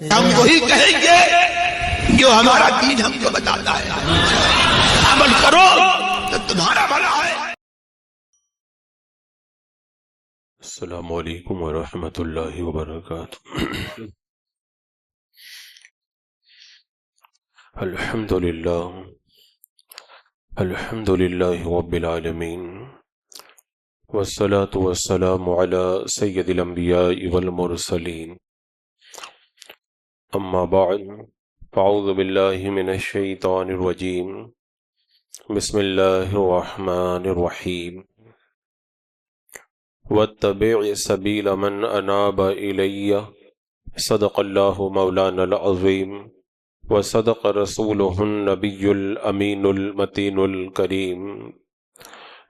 ہم وہی کہیں گے جو ہمارا دین ہم کو بتاتا ہے. عمل کرو تو تمہارا بھلا ہے. السلام علیکم ورحمۃ اللہ وبرکاتہ. الحمد للہ رب العالمین والصلاة والسلام علی سید الانبیاء والمرسلین. اما بعد فاعوذ باللہ من الشیطان الرجیم. بسم اللہ الرحمن الرحیم. واتبع سبیل من اناب الی صدق اللہ مولانا العظیم وصدق رسولہ النبی الامین المتین الکریم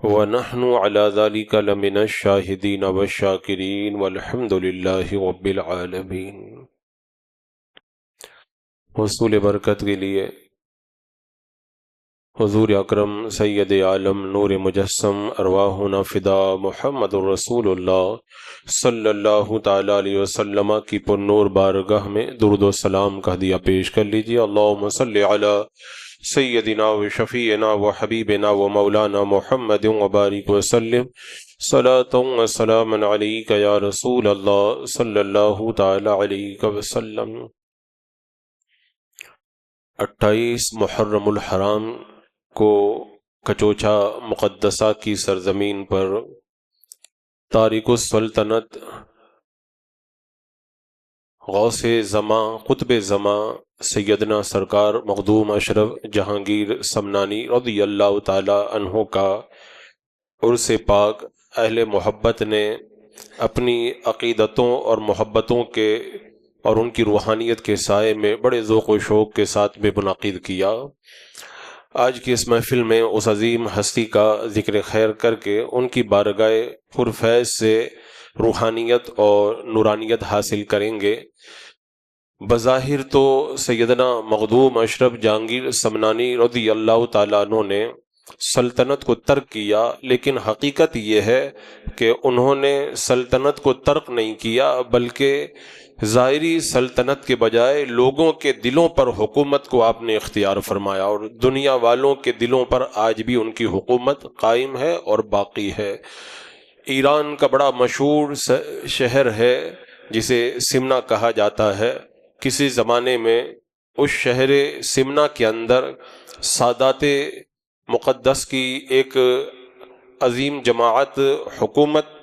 ونحن علی ذلک لمن الشاہدین والشاکرین والحمد للہ رب العالمین. حصول برکت کے لیے حضور اکرم سید عالم نور مجسم ارواحنا فدا محمد الرسول اللہ صلی اللہ تعالی علیہ وسلم کی پر نور بارگاہ میں درود و سلام کا ہدیہ پیش کر لیجیے. اللہم صلی علی سیدنا و شفیعنا و حبیبنا و مولانا محمد وبارک وسلم صلاۃ و سلام علیک یا رسول اللہ صلی اللہ تعالی علیہ وسلم. 28 محرم الحرام کو کچوچا مقدسہ کی سرزمین پر تارک السلطنت غوث زماں قطب زماں سیدنا سرکار مخدوم اشرف جہانگیر سمنانی رضی اللہ تعالی عنہ کا عرس پاک اہل محبت نے اپنی عقیدتوں اور محبتوں کے اور ان کی روحانیت کے سائے میں بڑے ذوق و شوق کے ساتھ میں منعقد کیا. آج کی اس محفل میں اس عظیم ہستی کا ذکر خیر کر کے ان کی بارگاہ پرفیض سے روحانیت اور نورانیت حاصل کریں گے. بظاہر تو سیدنا مخدوم اشرف جہانگیر سمنانی رضی اللہ تعالیٰ عنہ نے سلطنت کو ترک کیا، لیکن حقیقت یہ ہے کہ انہوں نے سلطنت کو ترک نہیں کیا بلکہ ظاہری سلطنت کے بجائے لوگوں کے دلوں پر حکومت کو آپ نے اختیار فرمایا، اور دنیا والوں کے دلوں پر آج بھی ان کی حکومت قائم ہے اور باقی ہے. ایران کا بڑا مشہور شہر ہے جسے سمنا کہا جاتا ہے. کسی زمانے میں اس شہر سمنا کے اندر سادات مقدس کی ایک عظیم جماعت حکومت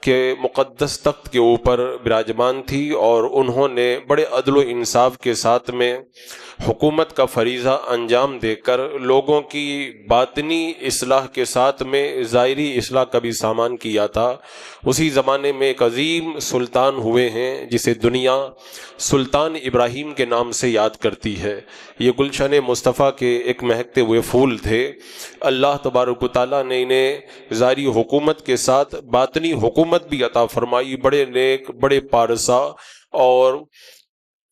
کے مقدس تخت کے اوپر براجمان تھی، اور انہوں نے بڑے عدل و انصاف کے ساتھ میں حکومت کا فریضہ انجام دے کر لوگوں کی باطنی اصلاح کے ساتھ میں ظاہری اصلاح کا بھی سامان کیا تھا. اسی زمانے میں ایک عظیم سلطان ہوئے ہیں جسے دنیا سلطان ابراہیم کے نام سے یاد کرتی ہے. یہ گلشن مصطفیٰ کے ایک مہکتے ہوئے پھول تھے. اللہ تبارک و تعالیٰ نے انہیں ظاہری حکومت کے ساتھ باطنی حکومت بھی عطا فرمائی. بڑے نیک، بڑے پارسا اور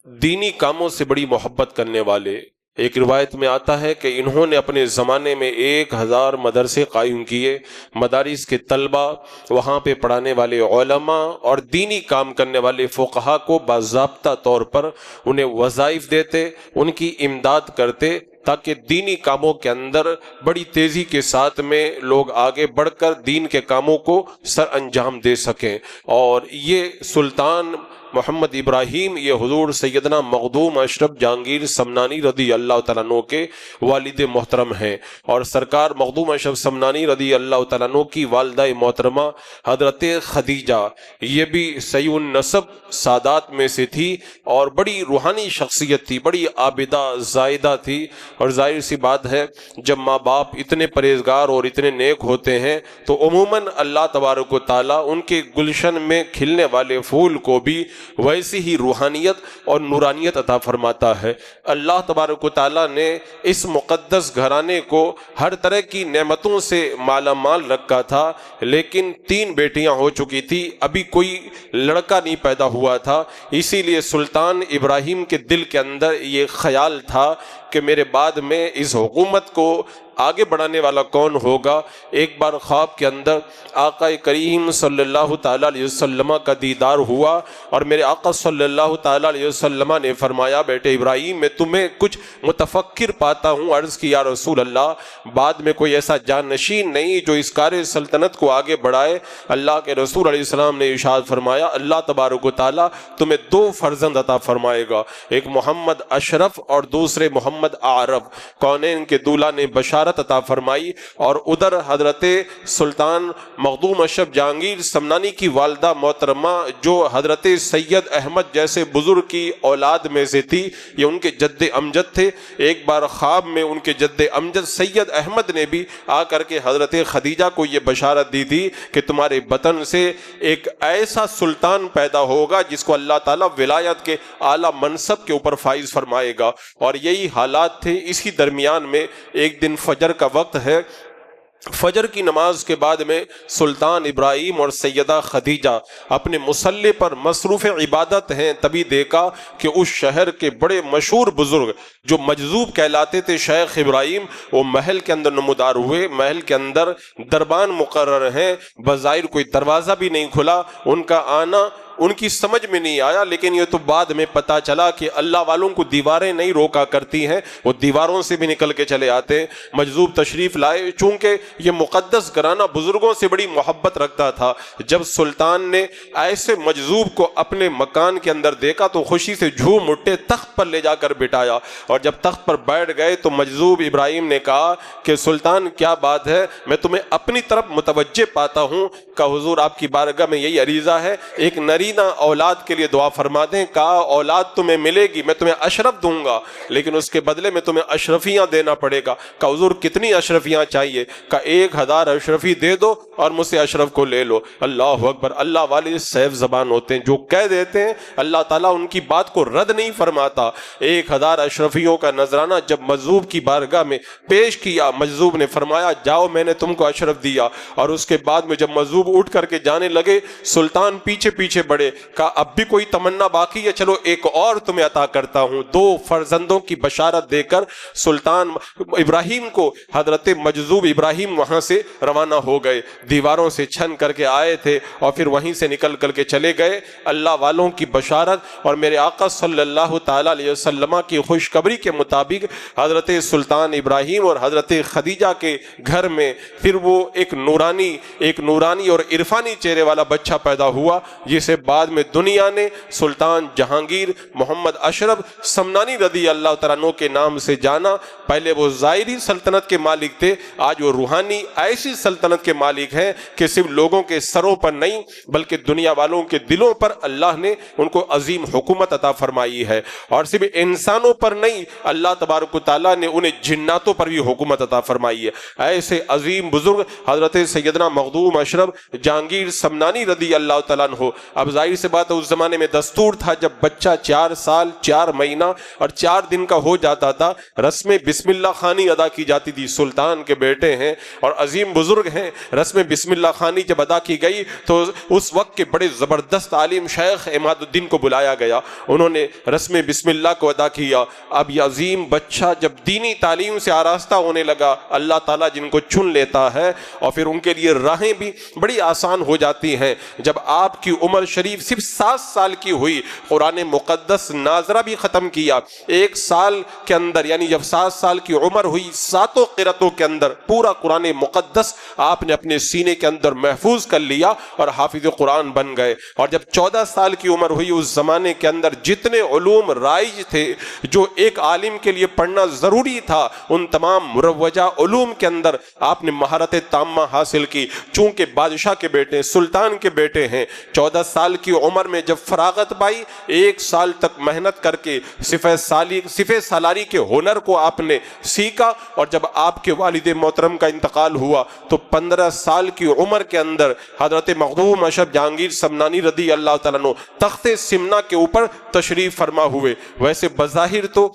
دینی کاموں سے بڑی محبت کرنے والے. ایک روایت میں آتا ہے کہ انہوں نے اپنے زمانے میں 1000 مدرسے قائم کیے. مدارس کے طلبہ، وہاں پہ پڑھانے والے علماء اور دینی کام کرنے والے فقہا کو باضابطہ طور پر انہیں وظائف دیتے، ان کی امداد کرتے تاکہ دینی کاموں کے اندر بڑی تیزی کے ساتھ میں لوگ آگے بڑھ کر دین کے کاموں کو سر انجام دے سکیں. اور یہ سلطان محمد ابراہیم یہ حضور سیدنا مخدوم اشرف جہانگیر سمنانی رضی اللہ تعالیٰ عنہ کے والد محترم ہیں، اور سرکار مخدوم اشرف سمنانی رضی اللہ تعالیٰ عنہ کی والدہ محترمہ حضرت خدیجہ یہ بھی صحیح النسب سادات میں سے تھی اور بڑی روحانی شخصیت تھی، بڑی عابدہ زاہدہ تھی. اور ظاہر سی بات ہے جب ماں باپ اتنے پرہیزگار اور اتنے نیک ہوتے ہیں تو عموماً اللہ تبارک و تعالیٰ ان کے گلشن میں کھلنے والے پھول کو بھی ویسی ہی روحانیت اور نورانیت عطا فرماتا ہے. اللہ تبارک و تعالیٰ نے اس مقدس گھرانے کو ہر طرح کی نعمتوں سے مالا مال رکھا تھا، لیکن 3 بیٹیاں ہو چکی تھی، ابھی کوئی لڑکا نہیں پیدا ہوا تھا. اسی لیے سلطان ابراہیم کے دل کے اندر یہ خیال تھا کہ میرے بعد میں اس حکومت کو آگے بڑھانے والا کون ہوگا۔ ایک بار خواب کے اندر آقا کریم صلی اللہ تعالیٰ علیہ وسلم کا دیدار ہوا اور میرے آقا صلی اللہ تعالیٰ علیہ وسلم نے فرمایا بیٹے ابراہیم میں تمہیں کچھ متفکر پاتا ہوں۔ عرض کی یا رسول اللہ بعد میں کوئی ایسا جانشین نہیں جو اس کار سلطنت کو آگے بڑھائے۔ اللہ کے رسول علیہ السلام نے ارشاد فرمایا اللہ تبارک و تعالیٰ تمہیں 2 فرزند عطا فرمائے گا، ایک محمد اشرف اور دوسرے محمد اعرف۔ کونین کے دولہا نے بشارت عطا فرمائی، اور ادھر حضرت سلطان مخدوم اشرف جہانگیر سمنانی کی والدہ محترمہ جو حضرت سید احمد جیسے بزرگ کی اولاد میں سے تھی، یہ ان کے جد امجد تھے۔ ایک بار خواب میں ان کے جد امجد سید احمد نے بھی آ کر کے حضرت خدیجہ کو یہ بشارت دی تھی کہ تمہارے بطن سے ایک ایسا سلطان پیدا ہوگا جس کو اللہ تعالیٰ ولایت کے اعلیٰ منصب کے اوپر فائز فرمائے گا، اور یہی حالات تھے۔ اسی درمیان میں ایک دن فجر کا وقت ہے، فجر کی نماز کے بعد میں سلطان ابراہیم اور سیدہ خدیجہ اپنے مصلی پر مصروف عبادت ہیں، تبھی دیکھا کہ اس شہر کے بڑے مشہور بزرگ جو مجذوب کہلاتے تھے شیخ ابراہیم، وہ محل کے اندر نمودار ہوئے۔ محل کے اندر دربان مقرر ہیں، بظاہر کوئی دروازہ بھی نہیں کھلا، ان کا آنا ان کی سمجھ میں نہیں آیا، لیکن یہ تو بعد میں پتا چلا کہ اللہ والوں کو دیواریں نہیں روکا کرتی ہیں، وہ دیواروں سے بھی نکل کے چلے آتے ہیں۔ مجذوب تشریف لائے، چونکہ یہ مقدس گھرانہ بزرگوں سے بڑی محبت رکھتا تھا۔ جب سلطان نے ایسے مجذوب کو اپنے مکان کے اندر دیکھا تو خوشی سے جھوم اٹھے، تخت پر لے جا کر بٹھایا، اور جب تخت پر بیٹھ گئے تو مجذوب ابراہیم نے کہا کہ سلطان کیا بات ہے، میں تمہیں اپنی طرف متوجہ پاتا ہوں۔ کہ حضور آپ کی بارگاہ میں یہی عریضہ ہے، ایک نرینہ اولاد کے لیے دعا فرما دیں۔ کہا اولاد تمہیں ملے گی، میں تمہیں اشرف دوں گا، لیکن اس کے بدلے میں تمہیں اشرفیاں دینا پڑے گا۔ کہ حضور کتنی اشرفیاں چاہیے؟ کہ 1000 اشرفی دے دو اور مجھ سے اشرف کو لے لو۔ اللہ اکبر! اللہ والے سیف زبان ہوتے ہیں، جو کہہ دیتے ہیں اللہ تعالیٰ ان کی بات کو رد نہیں فرماتا۔ 1000 اشرفیوں کا نذرانہ جب مجذوب کی بارگاہ میں پیش کیا، مجذوب نے فرمایا جاؤ میں نے تم کو اشرف دیا، اور اس کے بعد میں جب مجذوب اٹھ کر کے جانے لگے، سلطان پیچھے پیچھے بڑھے، کہا اب بھی کوئی تمنا باقی ہے، چلو ایک اور تمہیں عطا کرتا ہوں۔ 2 فرزندوں کی بشارت دے کر سلطان ابراہیم کو حضرت مجذوب ابراہیم وہاں سے روانہ ہو گئے، دیواروں سے چھن کر کے آئے تھے اور پھر وہیں سے نکل کر کے چلے گئے۔ اللہ والوں کی بشارت اور میرے آقا صلی اللہ تعالیٰ علیہ وسلم کی خوشخبری کے مطابق حضرت سلطان ابراہیم اور حضرت خدیجہ کے گھر میں پھر وہ ایک نورانی اور عرفانی چہرے والا بچہ پیدا ہوا، جسے بعد میں دنیا نے سلطان جہانگیر محمد اشرف سمنانی رضی اللہ تعالیٰ عنہ کے نام سے جانا۔ پہلے وہ ظاہری سلطنت کے مالک تھے، آج وہ روحانی ایسی سلطنت کے مالک ہیں کہ صرف لوگوں کے سروں پر نہیں بلکہ دنیا والوں کے دلوں پر اللہ نے ان کو عظیم حکومت عطا فرمائی ہے، اور صرف انسانوں پر نہیں، اللہ تبارک و تعالیٰ نے انہیں جناتوں پر بھی حکومت عطا فرمائی ہے۔ ایسے عظیم بزرگ حضرت سیدنا مخدوم اشرف جہانگیر سمنانی رضی اللہ تعالیٰ عنہ۔ اب ظاہر سے بات ہے اس زمانے میں دستور تھا جب بچہ 4 سال 4 مہینہ اور 4 دن کا ہو جاتا تھا، رسم بسم اللہ خانی ادا کی جاتی تھی۔ سلطان کے بیٹے ہیں اور عظیم بزرگ ہیں، رسم بسم اللہ خانی جب ادا کی گئی تو اس وقت کے بڑے زبردست عالم شیخ عماد الدین کو بلایا گیا، انہوں نے رسم بسم اللہ کو ادا کیا۔ اب یہ عظیم بچہ جب دینی تعلیم سے آراستہ ہونے لگا، اللہ تعالیٰ جن کو چن لیتا ہے اور پھر ان کے لیے راہیں بھی بڑی آسان ہو جاتی ہیں۔ جب آپ کی عمر شریف صرف 7 سال کی ہوئی، قرآن مقدس ناظرہ بھی ختم کیا۔ 1 سال کے اندر یعنی جب 7 سال کی عمر ہوئی، 7 قرأتوں کے اندر پورا قرآن مقدس آپ نے اپنے سینے کے اندر محفوظ کر لیا اور حافظ قرآن بن گئے۔ اور جب 14 سال کی عمر ہوئی، اس زمانے کے اندر جتنے علوم رائج تھے جو ایک عالم کے لیے پڑھنا ضروری تھا، ان تمام مروجہ علوم کے اندر آپ نے مہارت تامہ حاصل کی۔ چونکہ بادشاہ کے بیٹے سلطان کے بیٹے ہیں، 14 سال کی عمر میں جب فراغت پائی، 1 سال تک محنت کر کے صفہ سالاری کے ہنر کو آپ نے سیکھا، اور جب آپ کے والد محترم کا انتقال ہوا تو 15 سال کی عمر کے اندر حضرت مخدوم اشرف جہانگیر سمنانی رضی اللہ تعالیٰ عنہ تخت سمنا کے اوپر تشریف فرما ہوئے۔ ویسے بظاہر تو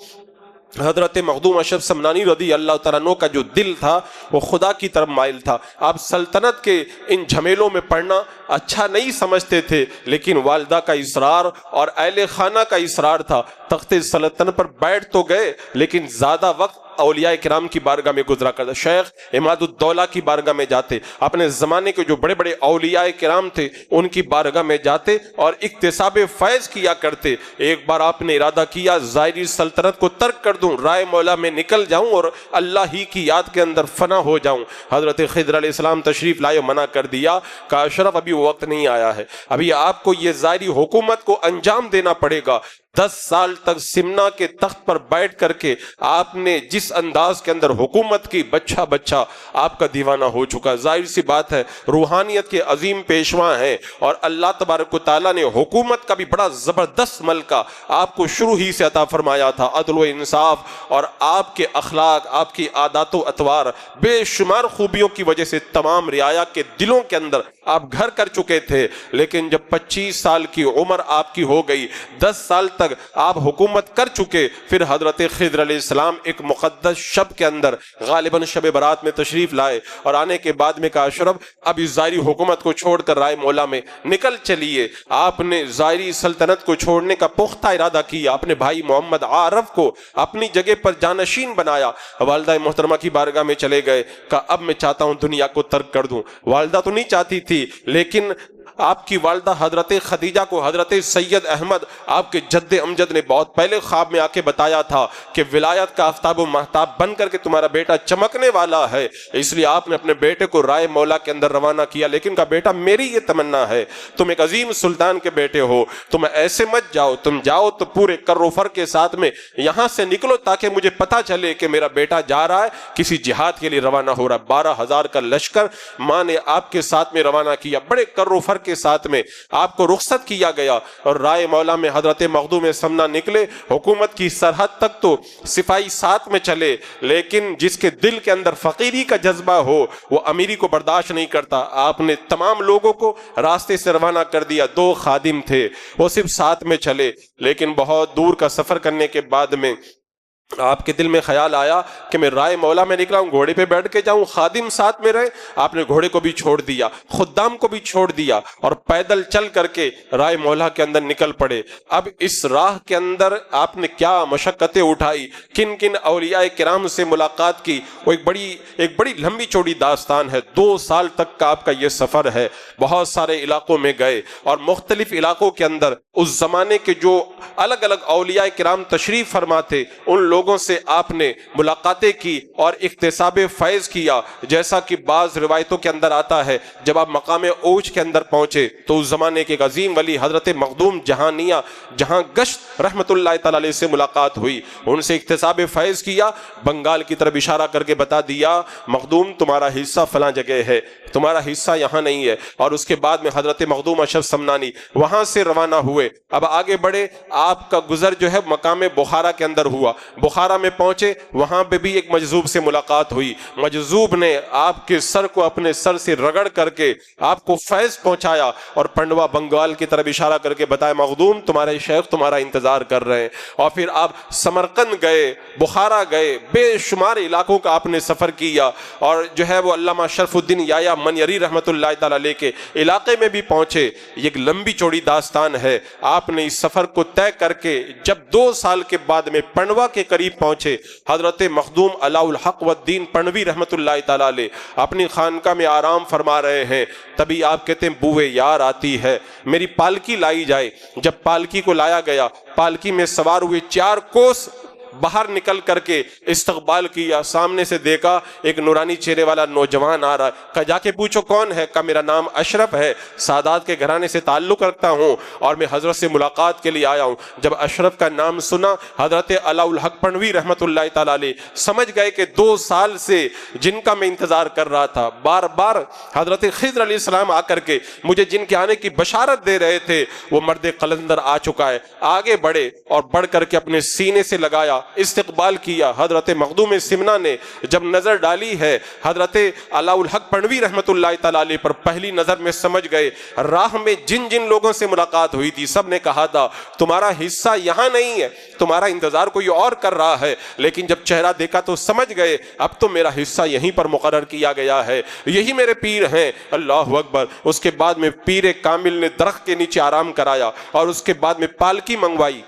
حضرت مخدوم اشرف سمنانی رضی اللہ تعالیٰ عنہ کا جو دل تھا وہ خدا کی طرف مائل تھا. آپ سلطنت کے ان جھمیلوں میں پڑھنا اچھا نہیں سمجھتے تھے، لیکن والدہ کا اصرار اور اہل خانہ کا اصرار تھا. تخت سلطنت پر بیٹھ تو گئے لیکن زیادہ وقت اولیاء کرام کی بارگاہ میں گزرا کرتا. شیخ عماد الدولہ کی بارگاہ میں جاتے، اپنے زمانے کے جو بڑے بڑے اولیاء کرام تھے ان کی بارگاہ میں جاتے اور اکتساب فیض کیا کرتے. ایک بار آپ نے ارادہ کیا ظاہری سلطنت کو ترک کر دوں، رائے مولا میں نکل جاؤں اور اللہ ہی کی یاد کے اندر فنا ہو جاؤں. حضرت خضر علیہ السلام تشریف لائے، منع کر دیا کہ اشرف ابھی وہ وقت نہیں آیا ہے، ابھی آپ کو یہ ظاہری حکومت کو انجام دینا پڑے گا. 10 سال تک سمنا کے تخت پر بیٹھ کر کے آپ نے جس انداز کے اندر حکومت کی، بچہ بچہ آپ کا دیوانہ ہو چکا. ظاہر سی بات ہے روحانیت کے عظیم پیشواں ہیں اور اللہ تبارک و تعالیٰ نے حکومت کا بھی بڑا زبردست ملکہ آپ کو شروع ہی سے عطا فرمایا تھا. عدل و انصاف اور آپ کے اخلاق، آپ کی عادات و اطوار، بے شمار خوبیوں کی وجہ سے تمام رعایا کے دلوں کے اندر آپ گھر کر چکے تھے. لیکن جب 25 سال کی عمر آپ کی ہو گئی، 10 سال تک آپ حکومت کر چکے، پھر حضرت خضر علیہ السلام ایک مقدس شب کے اندر غالباً شب برات میں تشریف لائے اور آنے کے بعد میں کہا اشرف اب اس ظاہری حکومت کو چھوڑ کر رائے مولا میں نکل چلیے. آپ نے ظاہری سلطنت کو چھوڑنے کا پختہ ارادہ کیا، اپنے بھائی محمد عارف کو اپنی جگہ پر جانشین بنایا. والدہ محترمہ کی بارگاہ میں چلے گئے، کہا اب میں چاہتا ہوں دنیا کو ترک کر دوں. والدہ تو نہیں چاہتی تھی، لیکن آپ کی والدہ حضرت خدیجہ کو حضرت سید احمد آپ کے جد امجد نے بہت پہلے خواب میں آ کے بتایا تھا کہ ولایت کا آفتاب و مہتاب بن کر کے تمہارا بیٹا چمکنے والا ہے. اس لیے آپ نے اپنے بیٹے کو رائے مولا کے اندر روانہ کیا، لیکن کہا بیٹا میری یہ تمنا ہے، تم ایک عظیم سلطان کے بیٹے ہو، تم ایسے مت جاؤ، تم جاؤ تو پورے کر و فر کے ساتھ میں یہاں سے نکلو تاکہ مجھے پتا چلے کہ میرا بیٹا جا رہا ہے، کسی جہاد کے لیے روانہ ہو رہا ہے. 12,000 کا لشکر ماں نے آپ کے ساتھ میں روانہ کیا، بڑے کر و فر کے ساتھ میں آپ کو رخصت کیا گیا اور رائے مولا میں حضرت مخدوم سمنا نکلے. حکومت کی سرحد تک تو سپاہی ساتھ میں چلے، لیکن جس کے دل کے اندر فقیری کا جذبہ ہو وہ امیری کو برداشت نہیں کرتا. آپ نے تمام لوگوں کو راستے سے روانہ کر دیا. 2 خادم تھے، وہ صرف ساتھ میں چلے، لیکن بہت دور کا سفر کرنے کے بعد میں آپ کے دل میں خیال آیا کہ میں رائے مولا میں نکلا ہوں، گھوڑے پہ بیٹھ کے جاؤں، خادم ساتھ میں رہے. آپ نے گھوڑے کو بھی چھوڑ دیا، خدام کو بھی چھوڑ دیا اور پیدل چل کر کے رائے مولا کے اندر نکل پڑے. اب اس راہ کے اندر آپ نے کیا مشقتیں اٹھائی، کن کن اولیاء کرام سے ملاقات کی، وہ ایک بڑی لمبی چوڑی داستان ہے. 2 سال تک کا آپ کا یہ سفر ہے. بہت سارے علاقوں میں گئے اور مختلف علاقوں کے اندر اس زمانے کے جو الگ الگ اولیاء کرام تشریف فرما تھے ان لوگوں سے آپ نے ملاقاتیں کی اور اکتساب فیض کیا. جیسا کہ بعض روایتوں کے اندر آتا ہے جب آپ مقام اوج کے اندر پہنچے تو اس زمانے کے عظیم ولی حضرت مخدوم جہانیہ جہاں گشت رحمت اللہ تعالی علیہ سے ملاقات ہوئی، ان سے اکتساب فیض کیا. بنگال کی طرف اشارہ کر کے بتا دیا مخدوم تمہارا حصہ فلاں جگہ ہے، تمہارا حصہ یہاں نہیں ہے. اور اس کے بعد میں حضرت مخدوم اشرف سمنانی وہاں سے روانہ ہوئے. اب آگے بڑھے، آپ کا گزر جو ہے مقام بخارا کے اندر ہوا. بخارا میں پہنچے، وہاں پہ بھی ایک مجذوب سے ملاقات ہوئی. مجذوب نے آپ کے سر کو اپنے سر سے رگڑ کر کے آپ کو فیض پہنچایا اور پنڈوا بنگال کی طرف اشارہ کر کے بتایا مخدوم تمہارے شیخ تمہارا انتظار کر رہے ہیں. اور پھر آپ سمرقند گئے، بخارا گئے، بے شمار علاقوں کا آپ نے سفر کیا اور جو ہے وہ علامہ شرف الدین یایا منیری رحمت اللہ تعالی علیہ کے علاقے میں بھی پہنچے. یہ ایک لمبی چوڑی داستان ہے. آپ نے اس سفر کو طے کر کے جب 2 سال کے بعد میں پنڈوا کے قریب پہنچے، حضرت مخدوم علاء الحق والدین پنڈوی رحمت اللہ تعالی علیہ اپنی خانقاہ میں آرام فرما رہے ہیں. تبھی آپ کہتے ہیں بوئے یار آتی ہے، میری پالکی لائی جائے. جب پالکی کو لایا گیا، پالکی میں سوار ہوئے 4 کوس باہر نکل کر کے استقبال کیا. سامنے سے دیکھا ایک نورانی چہرے والا نوجوان آ رہا ہے. کہا جا کے پوچھو کون ہے؟ کہا میرا نام اشرف ہے، سادات کے گھرانے سے تعلق رکھتا ہوں اور میں حضرت سے ملاقات کے لیے آیا ہوں. جب اشرف کا نام سنا حضرت علاء الحق پنڈوی رحمت اللہ تعالی علیہ سمجھ گئے کہ 2 سال سے جن کا میں انتظار کر رہا تھا، بار بار حضرت خضر علیہ السلام آ کر کے مجھے جن کے آنے کی بشارت دے رہے تھے وہ مرد قلندر آ چکا ہے. آگے بڑھے اور بڑھ کر کے اپنے سینے سے لگایا استقبال کیا. حضرت مخدوم سمنا نے جب نظر ڈالی ہے حضرت علاء الحق پنڈوی رحمۃ اللہ تعالیٰ علیہ پر، پہلی نظر میں سمجھ گئے. راہ میں جن جن لوگوں سے ملاقات ہوئی تھی سب نے کہا تھا تمہارا حصہ یہاں نہیں ہے، تمہارا انتظار کوئی اور کر رہا ہے. لیکن جب چہرہ دیکھا تو سمجھ گئے اب تو میرا حصہ یہیں پر مقرر کیا گیا ہے، یہی میرے پیر ہیں. اللہ اکبر. اس کے بعد میں پیر کامل نے درخت کے نیچے آرام کرایا اور اس کے بعد میں پالکی منگوائی.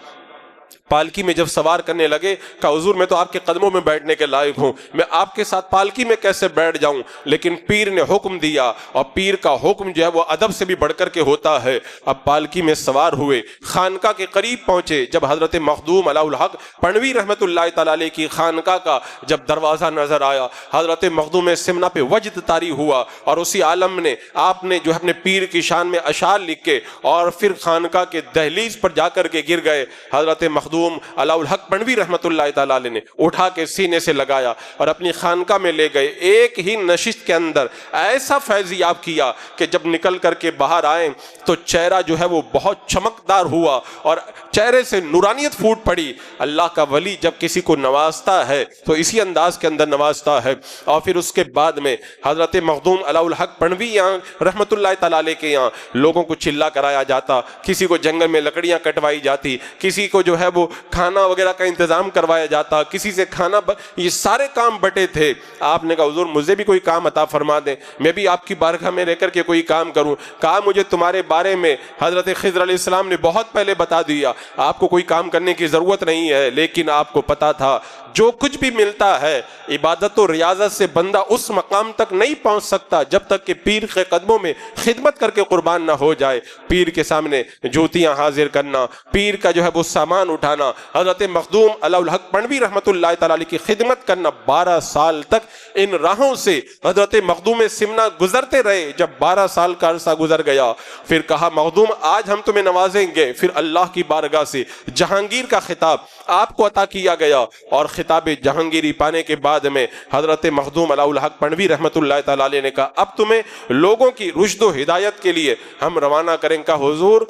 پالکی میں جب سوار کرنے لگے کہا حضور میں تو آپ کے قدموں میں بیٹھنے کے لائق ہوں، میں آپ کے ساتھ پالکی میں کیسے بیٹھ جاؤں. لیکن پیر نے حکم دیا اور پیر کا حکم جو ہے وہ ادب سے بھی بڑھ کر کے ہوتا ہے. اب پالکی میں سوار ہوئے، خانقاہ کے قریب پہنچے. جب حضرت مخدوم علاء الحق پنڈوی رحمۃ اللہ تعالیٰ علیہ کی خانقاہ کا جب دروازہ نظر آیا حضرت مخدوم سمنا پہ وجد طاری ہوا اور اسی عالم نے آپ نے جو اپنے پیر کی شان میں اشعار لکھ کے اور پھر خانقاہ کے دہلیز پر جا کر کے گر گئے. حضرت مخدوم علاء الحق پنڈوی رحمۃ اللہ تعالیٰ علیہ نے اٹھا کے سینے سے لگایا اور اپنی خانقاہ میں لے گئے. ایک ہی نشست کے اندر ایسا فیضیاب کیا کہ جب نکل کر کے باہر آئے تو چہرہ جو ہے وہ بہت چمکدار ہوا اور چہرے سے نورانیت پھوٹ پڑی. اللہ کا ولی جب کسی کو نوازتا ہے تو اسی انداز کے اندر نوازتا ہے. اور پھر اس کے بعد میں حضرت مخدوم علاء الحق پنڈوی یہاں رحمۃ اللہ تعالیٰ علیہ کے یہاں لوگوں کو چلا کرایا جاتا، کسی کو جنگل میں لکڑیاں کٹوائی جاتی، کسی کو جو ہے وہ کھانا وغیرہ کا انتظام کروایا جاتا، کسی سے کھانا یہ سارے کام بٹے تھے. آپ نے کہا حضور مجھے بھی کوئی کام عطا فرما دیں، میں بھی آپ کی بارگاہ میں رہ کر کے کوئی کام کروں. کہا مجھے تمہارے بارے میں حضرت خضر علیہ السلام نے بہت پہلے بتا دیا، آپ کو کوئی کام کرنے کی ضرورت نہیں ہے. لیکن آپ کو پتا تھا جو کچھ بھی ملتا ہے عبادت و ریاضت سے بندہ اس مقام تک نہیں پہنچ سکتا جب تک کہ پیر کے قدموں میں خدمت کر کے قربان نہ ہو جائے. پیر کے سامنے جوتیاں حاضر کرنا، پیر کا جو ہے وہ سامان اٹھانا، حضرت مخدوم علاء الحق پنڈوی رحمۃ اللہ تعالیٰ علیہ کی خدمت کرنا. 12 سال تک ان راہوں سے حضرت مخدوم سمنا گزرتے رہے. جب 12 سال کا عرصہ گزر گیا پھر کہا مخدوم آج ہم تمہیں نوازیں گے. پھر اللہ کی بارگاہ سے جہانگیر کا خطاب آپ کو عطا کیا گیا اور خطاب جہانگیری پانے کے بعد میں حضرت مخدوم علاء الحق پنڈوی رحمۃ اللہ تعالیٰ علیہ نے کہا اب تمہیں لوگوں کی رشد و ہدایت کے لیے ہم روانہ کریں. کا حضور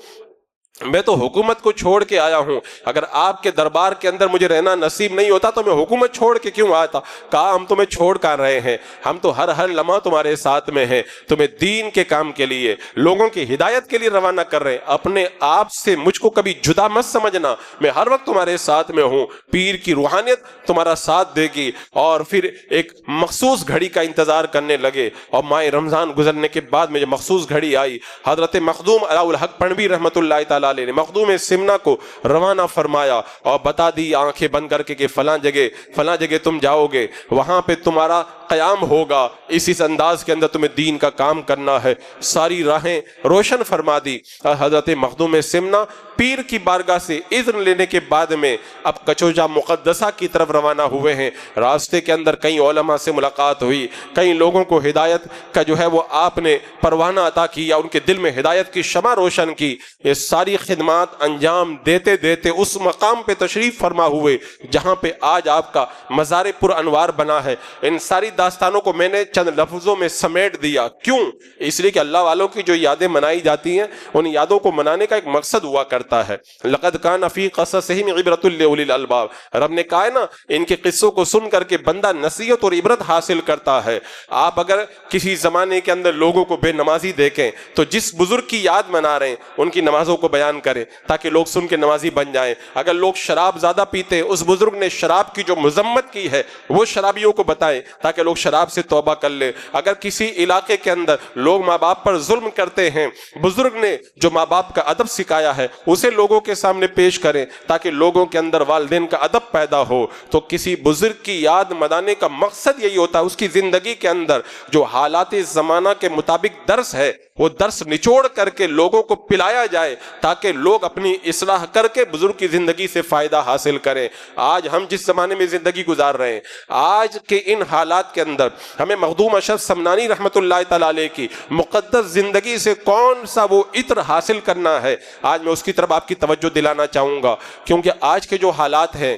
میں تو حکومت کو چھوڑ کے آیا ہوں، اگر آپ کے دربار کے اندر مجھے رہنا نصیب نہیں ہوتا تو میں حکومت چھوڑ کے کیوں آتا. کہا ہم تمہیں چھوڑ کر رہے ہیں، ہم تو ہر لمحہ تمہارے ساتھ میں ہیں، تمہیں دین کے کام کے لیے لوگوں کی ہدایت کے لیے روانہ کر رہے ہیں. اپنے آپ سے مجھ کو کبھی جدا مت سمجھنا، میں ہر وقت تمہارے ساتھ میں ہوں. پیر کی روحانیت تمہارا ساتھ دے گی. اور پھر ایک مخصوص گھڑی کا انتظار کرنے لگے اور ماہ رمضان گزرنے کے بعد میں جب مخصوص گھڑی آئی حضرت مخدوم علاء الحق پنڈوی رحمۃ اللہ تعالیٰ علیہ نے مخدوم سمنا کو روانہ فرمایا اور بتا دی آنکھیں بند کر کے کہ فلاں جگہ تم جاؤ گے، وہاں پہ تمہارا قیام ہوگا، اس انداز کے اندر تمہیں دین کا کام کرنا ہے. ساری راہیں روشن فرما دی. حضرت مخدوم سمنا پیر کی بارگاہ سے اذن لینے کے بعد میں اب کچوجا مقدسہ کی طرف روانہ ہوئے ہیں. راستے کے اندر کئی علماء سے ملاقات ہوئی، کئی لوگوں کو ہدایت کا جو ہے وہ آپ نے پروانہ عطا کیا، ان کے دل میں ہدایت کی شمع روشن کی. یہ ساری خدمات انجام دیتے دیتے اس مقام پہ تشریف فرما ہوئے جہاں پہ آج آپ کا مزار پر انوار بنا ہے. ان ساری داستانوں کو میں نے چند لفظوں میں سمیٹ دیا. کیوں؟ اس لیے کہ اللہ والوں کی جو یادیں منائی جاتی ہیں ان یادوں کو منانے کا ایک مقصد ہوا کرتا ہے. لقد کان فی قصصہم عبرۃ لأولی الالباب. رب نے کہا ہے نا ان کے قصوں کو سن کر کے بندہ نصیحت اور عبرت حاصل کرتا ہے. آپ اگر کسی زمانے کے اندر لوگوں کو بے نمازی دیکھیں تو جس بزرگ کی یاد منا رہے ہیں ان کی نمازوں کو بیان کریں تاکہ لوگ سن کے نمازی بن جائیں. اگر لوگ شراب زیادہ پیتے ہیں اس بزرگ نے شراب کی جو مذمت کی ہے وہ شرابیوں کو بتائیں تاکہ لوگ شراب سے توبہ کر لیں. اگر کسی علاقے کے اندر لوگ ماں باپ پر ظلم کرتے ہیں بزرگ نے جو ماں باپ کا ادب سکھایا ہے اسے لوگوں کے سامنے پیش کریں تاکہ لوگوں کے اندر والدین کا ادب پیدا ہو. تو کسی بزرگ کی یاد منانے کا مقصد یہی ہوتا ہے اس کی زندگی کے اندر جو حالات زمانہ کے مطابق درس ہے وہ درس نچوڑ کر کے لوگوں کو پلایا جائے تاکہ لوگ اپنی اصلاح کر کے بزرگ کی زندگی سے فائدہ حاصل کریں. آج ہم جس زمانے میں زندگی گزار رہے ہیں آج کے ان حالات کے اندر ہمیں مخدوم اشرف سمنانی رحمۃ اللہ تعالیٰ علیہ کی مقدس زندگی سے کون سا وہ عطر حاصل کرنا ہے. آج میں اس کی طرف آپ کی توجہ دلانا چاہوں گا کیونکہ آج کے جو حالات ہیں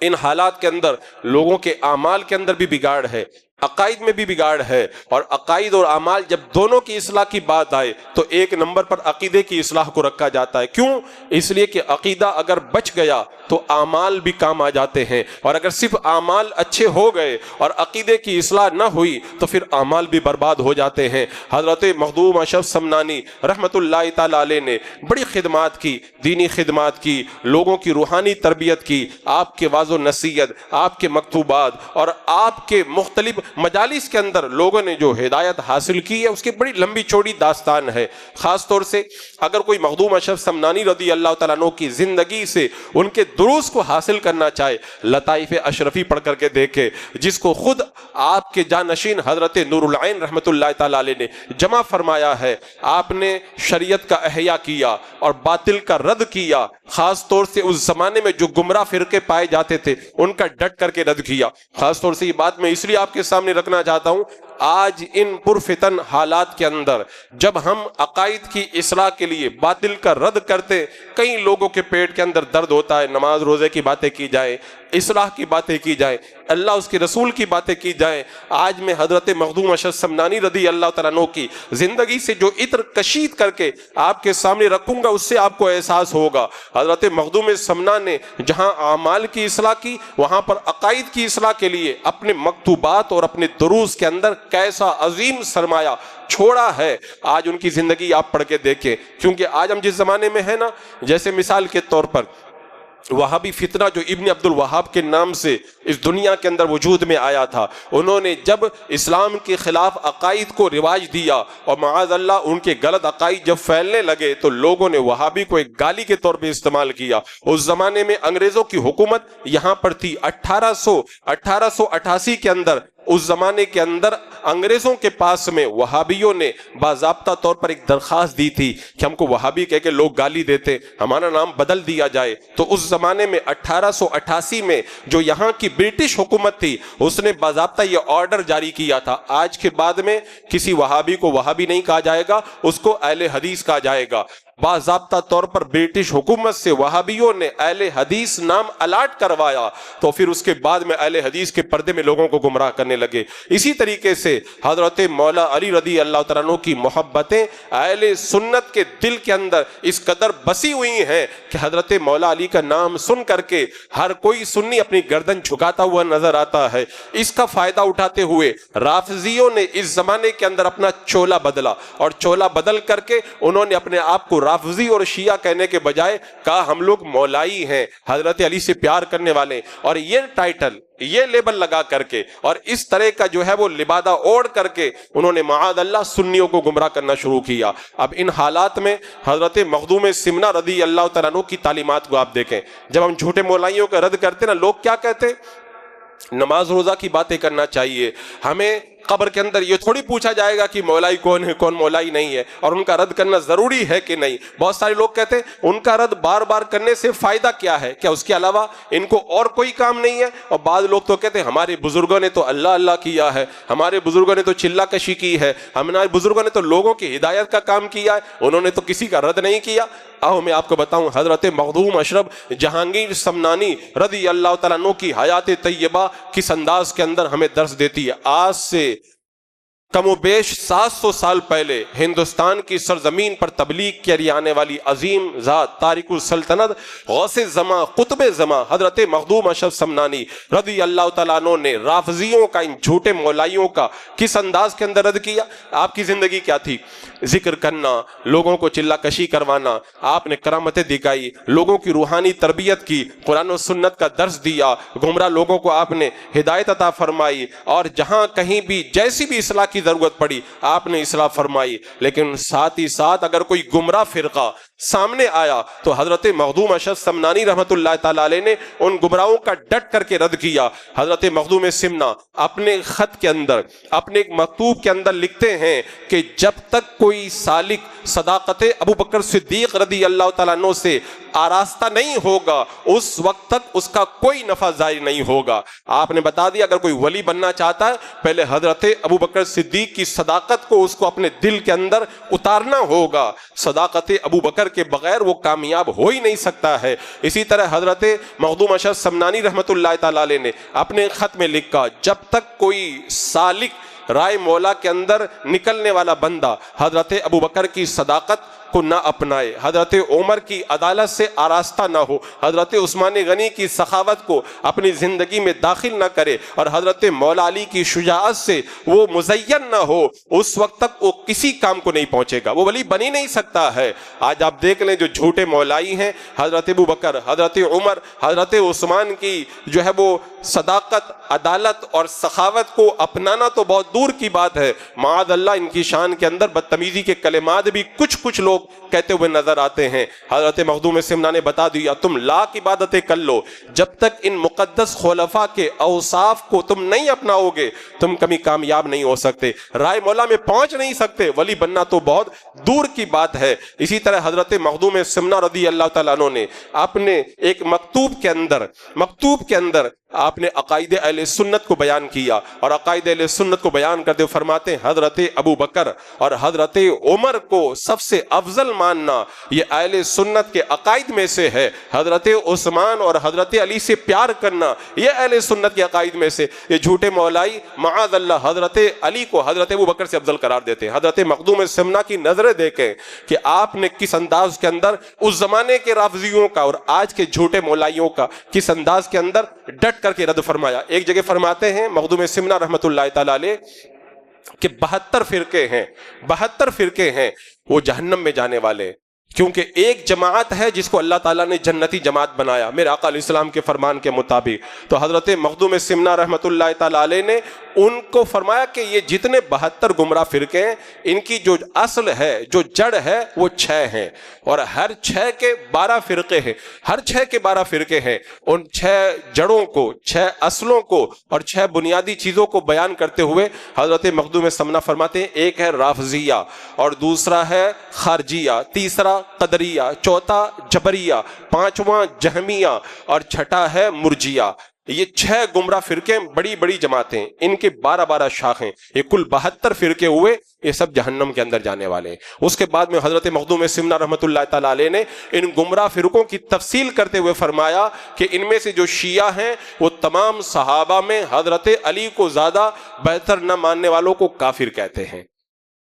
ان حالات کے اندر لوگوں کے اعمال کے اندر بھی بگاڑ ہے، عقائد میں بھی بگاڑ ہے. اور عقائد اور اعمال جب دونوں کی اصلاح کی بات آئے تو ایک نمبر پر عقیدے کی اصلاح کو رکھا جاتا ہے. کیوں؟ اس لیے کہ عقیدہ اگر بچ گیا تو اعمال بھی کام آ جاتے ہیں، اور اگر صرف اعمال اچھے ہو گئے اور عقیدے کی اصلاح نہ ہوئی تو پھر اعمال بھی برباد ہو جاتے ہیں۔ حضرت مخدوم اشرف سمنانی رحمت اللہ تعالی علیہ نے بڑی خدمات کی، دینی خدمات کی، لوگوں کی روحانی تربیت کی۔ آپ کے واعظ و نصیحت، آپ کے مکتوبات اور آپ کے مختلف مجالس کے اندر لوگوں نے جو ہدایت حاصل کی ہے اس کی بڑی لمبی چوڑی داستان ہے۔ خاص طور سے اگر کوئی مخدوم اشرف سمنانی رضی اللہ تعالیٰ عنہ کی زندگی سے ان کے دروس کو حاصل کرنا چاہے، لطائف اشرفی پڑھ کر کے دیکھے، جس کو خود آپ کے جانشین حضرت نور العین رحمت اللہ تعالیٰ علیہ نے جمع فرمایا ہے۔ آپ نے شریعت کا احیاء کیا اور باطل کا رد کیا، خاص طور سے اس زمانے میں جو گمراہ فرقے پائے جاتے تھے ان کا ڈٹ کر کے رد کیا۔ خاص طور سے یہ بات میں اس لیے آپ کے سامنے رکھنا چاہتا ہوں، آج ان پرفتن حالات کے اندر جب ہم عقائد کی اصلاح کے لیے باطل کا رد کرتے، کئی لوگوں کے پیٹ کے اندر درد ہوتا ہے، نماز روزے کی باتیں کی جائیں، اصلاح کی باتیں کی جائیں، اللہ اس کے رسول کی باتیں کی جائیں۔ آج میں حضرت مخدوم اشرف سمنانی رضی اللہ تعالیٰ عنہ کی زندگی سے جو عطر کشید کر کے آپ کے سامنے رکھوں گا، اس سے آپ کو احساس ہوگا حضرت مخدوم سمنا نے جہاں اعمال کی اصلاح کی، وہاں پر عقائد کی اصلاح کے لیے اپنے مکتوبات اور اپنے دروس کے اندر کیسا عظیم سرمایہ چھوڑا ہے۔ آج ان کی زندگی آپ پڑھ کے دیکھیں، کیونکہ آج ہم جس زمانے میں ہیں نا، جیسے مثال کے طور پر وہابی فتنہ جو ابن عبد الوہاب کے نام سے اس دنیا کے اندر وجود میں آیا تھا، انہوں نے جب اسلام کے خلاف عقائد کو رواج دیا اور معاذ اللہ ان کے غلط عقائد جب پھیلنے لگے تو لوگوں نے وہابی کو ایک گالی کے طور پہ استعمال کیا۔ اس زمانے میں انگریزوں کی حکومت یہاں پر تھی، 1888 کے اندر، اس زمانے کے اندر انگریزوں کے پاس میں وہابیوں نے باضابطہ طور پر ایک درخواست دی تھی کہ ہم کو وہابی کہہ کے لوگ گالی دیتے، ہمارا نام بدل دیا جائے۔ تو اس زمانے میں 1888 میں جو یہاں کی برٹش حکومت تھی اس نے باضابطہ یہ آرڈر جاری کیا تھا، آج کے بعد میں کسی وہابی کو وہابی نہیں کہا جائے گا، اس کو اہل حدیث کہا جائے گا۔ باضابطہ طور پر برٹش حکومت سے وہابیوں نے اہل حدیث نام الاٹ کروایا، تو پھر اس کے بعد میں اہل حدیث کے پردے میں لوگوں کو گمراہ کرنے لگے۔ اسی طریقے سے حضرت مولا علی رضی اللہ تعالیٰ عنہ کی محبتیں اہل سنت کے دل کے اندر اس قدر بسی ہوئی ہیں کہ حضرت مولا علی کا نام سن کر کے ہر کوئی سنی اپنی گردن جھکاتا ہوا نظر آتا ہے۔ اس کا فائدہ اٹھاتے ہوئے رافضیوں نے اس زمانے کے اندر اپنا چولا بدلا، اور چولا بدل کر کے انہوں نے اپنے آپ کو رافضی اور شیعہ کہنے کے بجائے کہا ہم لوگ مولائی ہیں، حضرت علی سے پیار کرنے والے، اور یہ ٹائٹل، یہ لیبل لگا کر کے اور اس طرح کا جو ہے وہ لبادہ اوڑھ کر کے انہوں نے معاذ اللہ سنیوں کو گمراہ کرنا شروع کیا۔ اب ان حالات میں حضرت مخدوم سمنا رضی اللہ تعالیٰ عنہ کی تعلیمات کو آپ دیکھیں، جب ہم جھوٹے مولائیوں کا رد کرتے نا، لوگ کیا کہتے؟ نماز روزہ کی باتیں کرنا چاہیے، ہمیں قبر کے اندر یہ تھوڑی پوچھا جائے گا کہ مولائی کون ہے کون مولائی نہیں ہے، اور ان کا رد کرنا ضروری ہے کہ نہیں۔ بہت سارے لوگ کہتے ہیں ان کا رد بار بار کرنے سے فائدہ کیا ہے، کیا اس کے علاوہ ان کو اور کوئی کام نہیں ہے؟ اور بعض لوگ تو کہتے ہیں ہمارے بزرگوں نے تو اللہ اللہ کیا ہے، ہمارے بزرگوں نے تو چلہ کشی کی ہے، ہمارے بزرگوں نے تو لوگوں کی ہدایت کا کام کیا ہے، انہوں نے تو کسی کا رد نہیں کیا۔ آؤ میں آپ کو بتاؤں، حضرت مخدوم اشرف جہانگیر سمنانی رضی اللہ تعالیٰ عنہ کی حیات طیبہ کس انداز کے اندر ہمیں درس دیتی ہے۔ آج سے کم و بیش 700 سال پہلے ہندوستان کی سرزمین پر تبلیغ کے لیے آنے والی عظیم ذات، تارک السلطنت، غوث زمان، قطب زمان حضرت مخدوم اشرف سمنانی رضی اللہ تعالیٰ عنہ نے رافضیوں کا، ان جھوٹے مولائیوں کا کس انداز کے اندر رد کیا۔ آپ کی زندگی کیا تھی؟ ذکر کرنا، لوگوں کو چلہ کشی کروانا، آپ نے کرامتیں دکھائی، لوگوں کی روحانی تربیت کی، قرآن و سنت کا درس دیا، گمراہ لوگوں کو آپ نے ہدایت عطا فرمائی، اور جہاں کہیں بھی جیسی بھی اصلاح کی ضرورت پڑی آپ نے اصلاح فرمائی۔ لیکن ساتھ ہی ساتھ اگر کوئی گمراہ فرقہ سامنے آیا تو حضرت مخدوم اشرف سمنانی رحمت اللہ تعالیٰ علیہ نے ان گمراہوں کا ڈٹ کر کے رد کیا۔ حضرت مخدوم سمنا اپنے خط کے اندر، اپنے ایک مکتوب کے اندر لکھتے ہیں کہ جب تک کوئی سالک صداقت ابو بکر صدیق رضی اللہ تعالیٰ عنہ سے آراستہ نہیں ہوگا اس وقت تک اس کا کوئی نفع ظاہر نہیں ہوگا۔ آپ نے بتا دیا اگر کوئی ولی بننا چاہتا ہے پہلے حضرت ابو بکر صدیق کی صداقت کو اس کو اپنے دل کے اندر اتارنا ہوگا، صداقت ابو بکر کے بغیر وہ کامیاب ہو ہی نہیں سکتا ہے۔ اسی طرح حضرت مخدوم اشرف سمنانی رحمت اللہ تعالیٰ علیہ نے اپنے خط میں لکھا جب تک کوئی سالک رائے مولا کے اندر نکلنے والا بندہ حضرت ابو بکر کی صداقت کو نہ اپنائے، حضرت عمر کی عدالت سے آراستہ نہ ہو، حضرت عثمان غنی کی سخاوت کو اپنی زندگی میں داخل نہ کرے، اور حضرت مولا علی کی شجاعت سے وہ مزین نہ ہو، اس وقت تک وہ کسی کام کو نہیں پہنچے گا، وہ ولی بن ہی نہیں سکتا ہے۔ آج آپ دیکھ لیں جو جھوٹے مولائی ہیں، حضرت ابو بکر، حضرت عمر، حضرت عثمان کی جو ہے وہ صداقت، عدالت اور سخاوت کو اپنانا تو بہت دور کی بات ہے، معاذ اللہ ان کی شان کے اندر بدتمیزی کے کلمات بھی کچھ لوگ کہتے ہوئے نظر آتے ہیں۔ حضرت مخدوم سمنا نے بتا دیا، تم لاکھ عبادتیں کر لو، جب تک ان مقدس خلفاء کے اوصاف کو تم نہیں اپناؤ گے تم کبھی کامیاب نہیں ہو سکتے، رائے مولا میں پہنچ نہیں سکتے، ولی بننا تو بہت دور کی بات ہے۔ اسی طرح حضرت مخدوم سمنا رضی اللہ تعالیٰ عنہ نے اپنے ایک مکتوب کے اندر آپ نے عقائد اہل سنت کو بیان کیا، اور عقائد اہل سنت کو بیان کرتے ہوئے فرماتے ہیں حضرت ابو بکر اور حضرت عمر کو سب سے افضل ماننا یہ اہل سنت کے عقائد میں سے ہے، حضرت عثمان اور حضرت علی سے پیار کرنا یہ اہل سنت کے عقائد میں سے۔ یہ جھوٹے مولائی معاذ اللہ حضرت علی کو حضرت ابو بکر سے افضل قرار دیتے ہیں۔ حضرت مخدوم سمنا کی نظریں دیکھیں کہ آپ نے کس انداز کے اندر اس زمانے کے رافضیوں کا اور آج کے جھوٹے مولائیوں کا کس انداز کے اندر ڈٹ کر کے رد فرمایا۔ ایک جگہ فرماتے ہیں مخدوم سمنا رحمۃ اللہ تعالی علیہ کہ 72 فرقے ہیں وہ جہنم میں جانے والے، کیونکہ ایک جماعت ہے جس کو اللہ تعالیٰ نے جنتی جماعت بنایا میرے آقا علیہ السلام کے فرمان کے مطابق۔ تو حضرت مخدوم سمنا رحمۃ اللہ تعالی علیہ نے ان کو فرمایا کہ یہ جتنے 72 گمراہ فرقے ہیں ان کی جو اصل ہے، جو جڑ ہے وہ 6 ہیں، اور ہر 6 کے 12 فرقے ہیں، ہر 6 کے 12 فرقے ہیں۔ ان 6 جڑوں کو، 6 اصلوں کو اور 6 بنیادی چیزوں کو بیان کرتے ہوئے حضرت مخدوم سمنا فرماتے ہیں ایک ہے رافضیہ، اور دوسرا ہے خارجیہ، تیسرا قدریہ، چوتھا جبریہ، پانچواں جہمیہ اور چھٹا ہے مرجیہ۔ یہ 6 گمراہ فرقے بڑی بڑی جماعتیں، ان کے 12 شاخیں، یہ کل 72 فرقے ہوئے، یہ سب جہنم کے اندر جانے والے ہیں۔ اس کے بعد میں حضرت مخدوم سمنا رحمۃ اللہ تعالی علیہ نے ان گمراہ فرقوں کی تفصیل کرتے ہوئے فرمایا کہ ان میں سے جو شیعہ ہیں وہ تمام صحابہ میں حضرت علی کو زیادہ بہتر نہ ماننے والوں کو کافر کہتے ہیں۔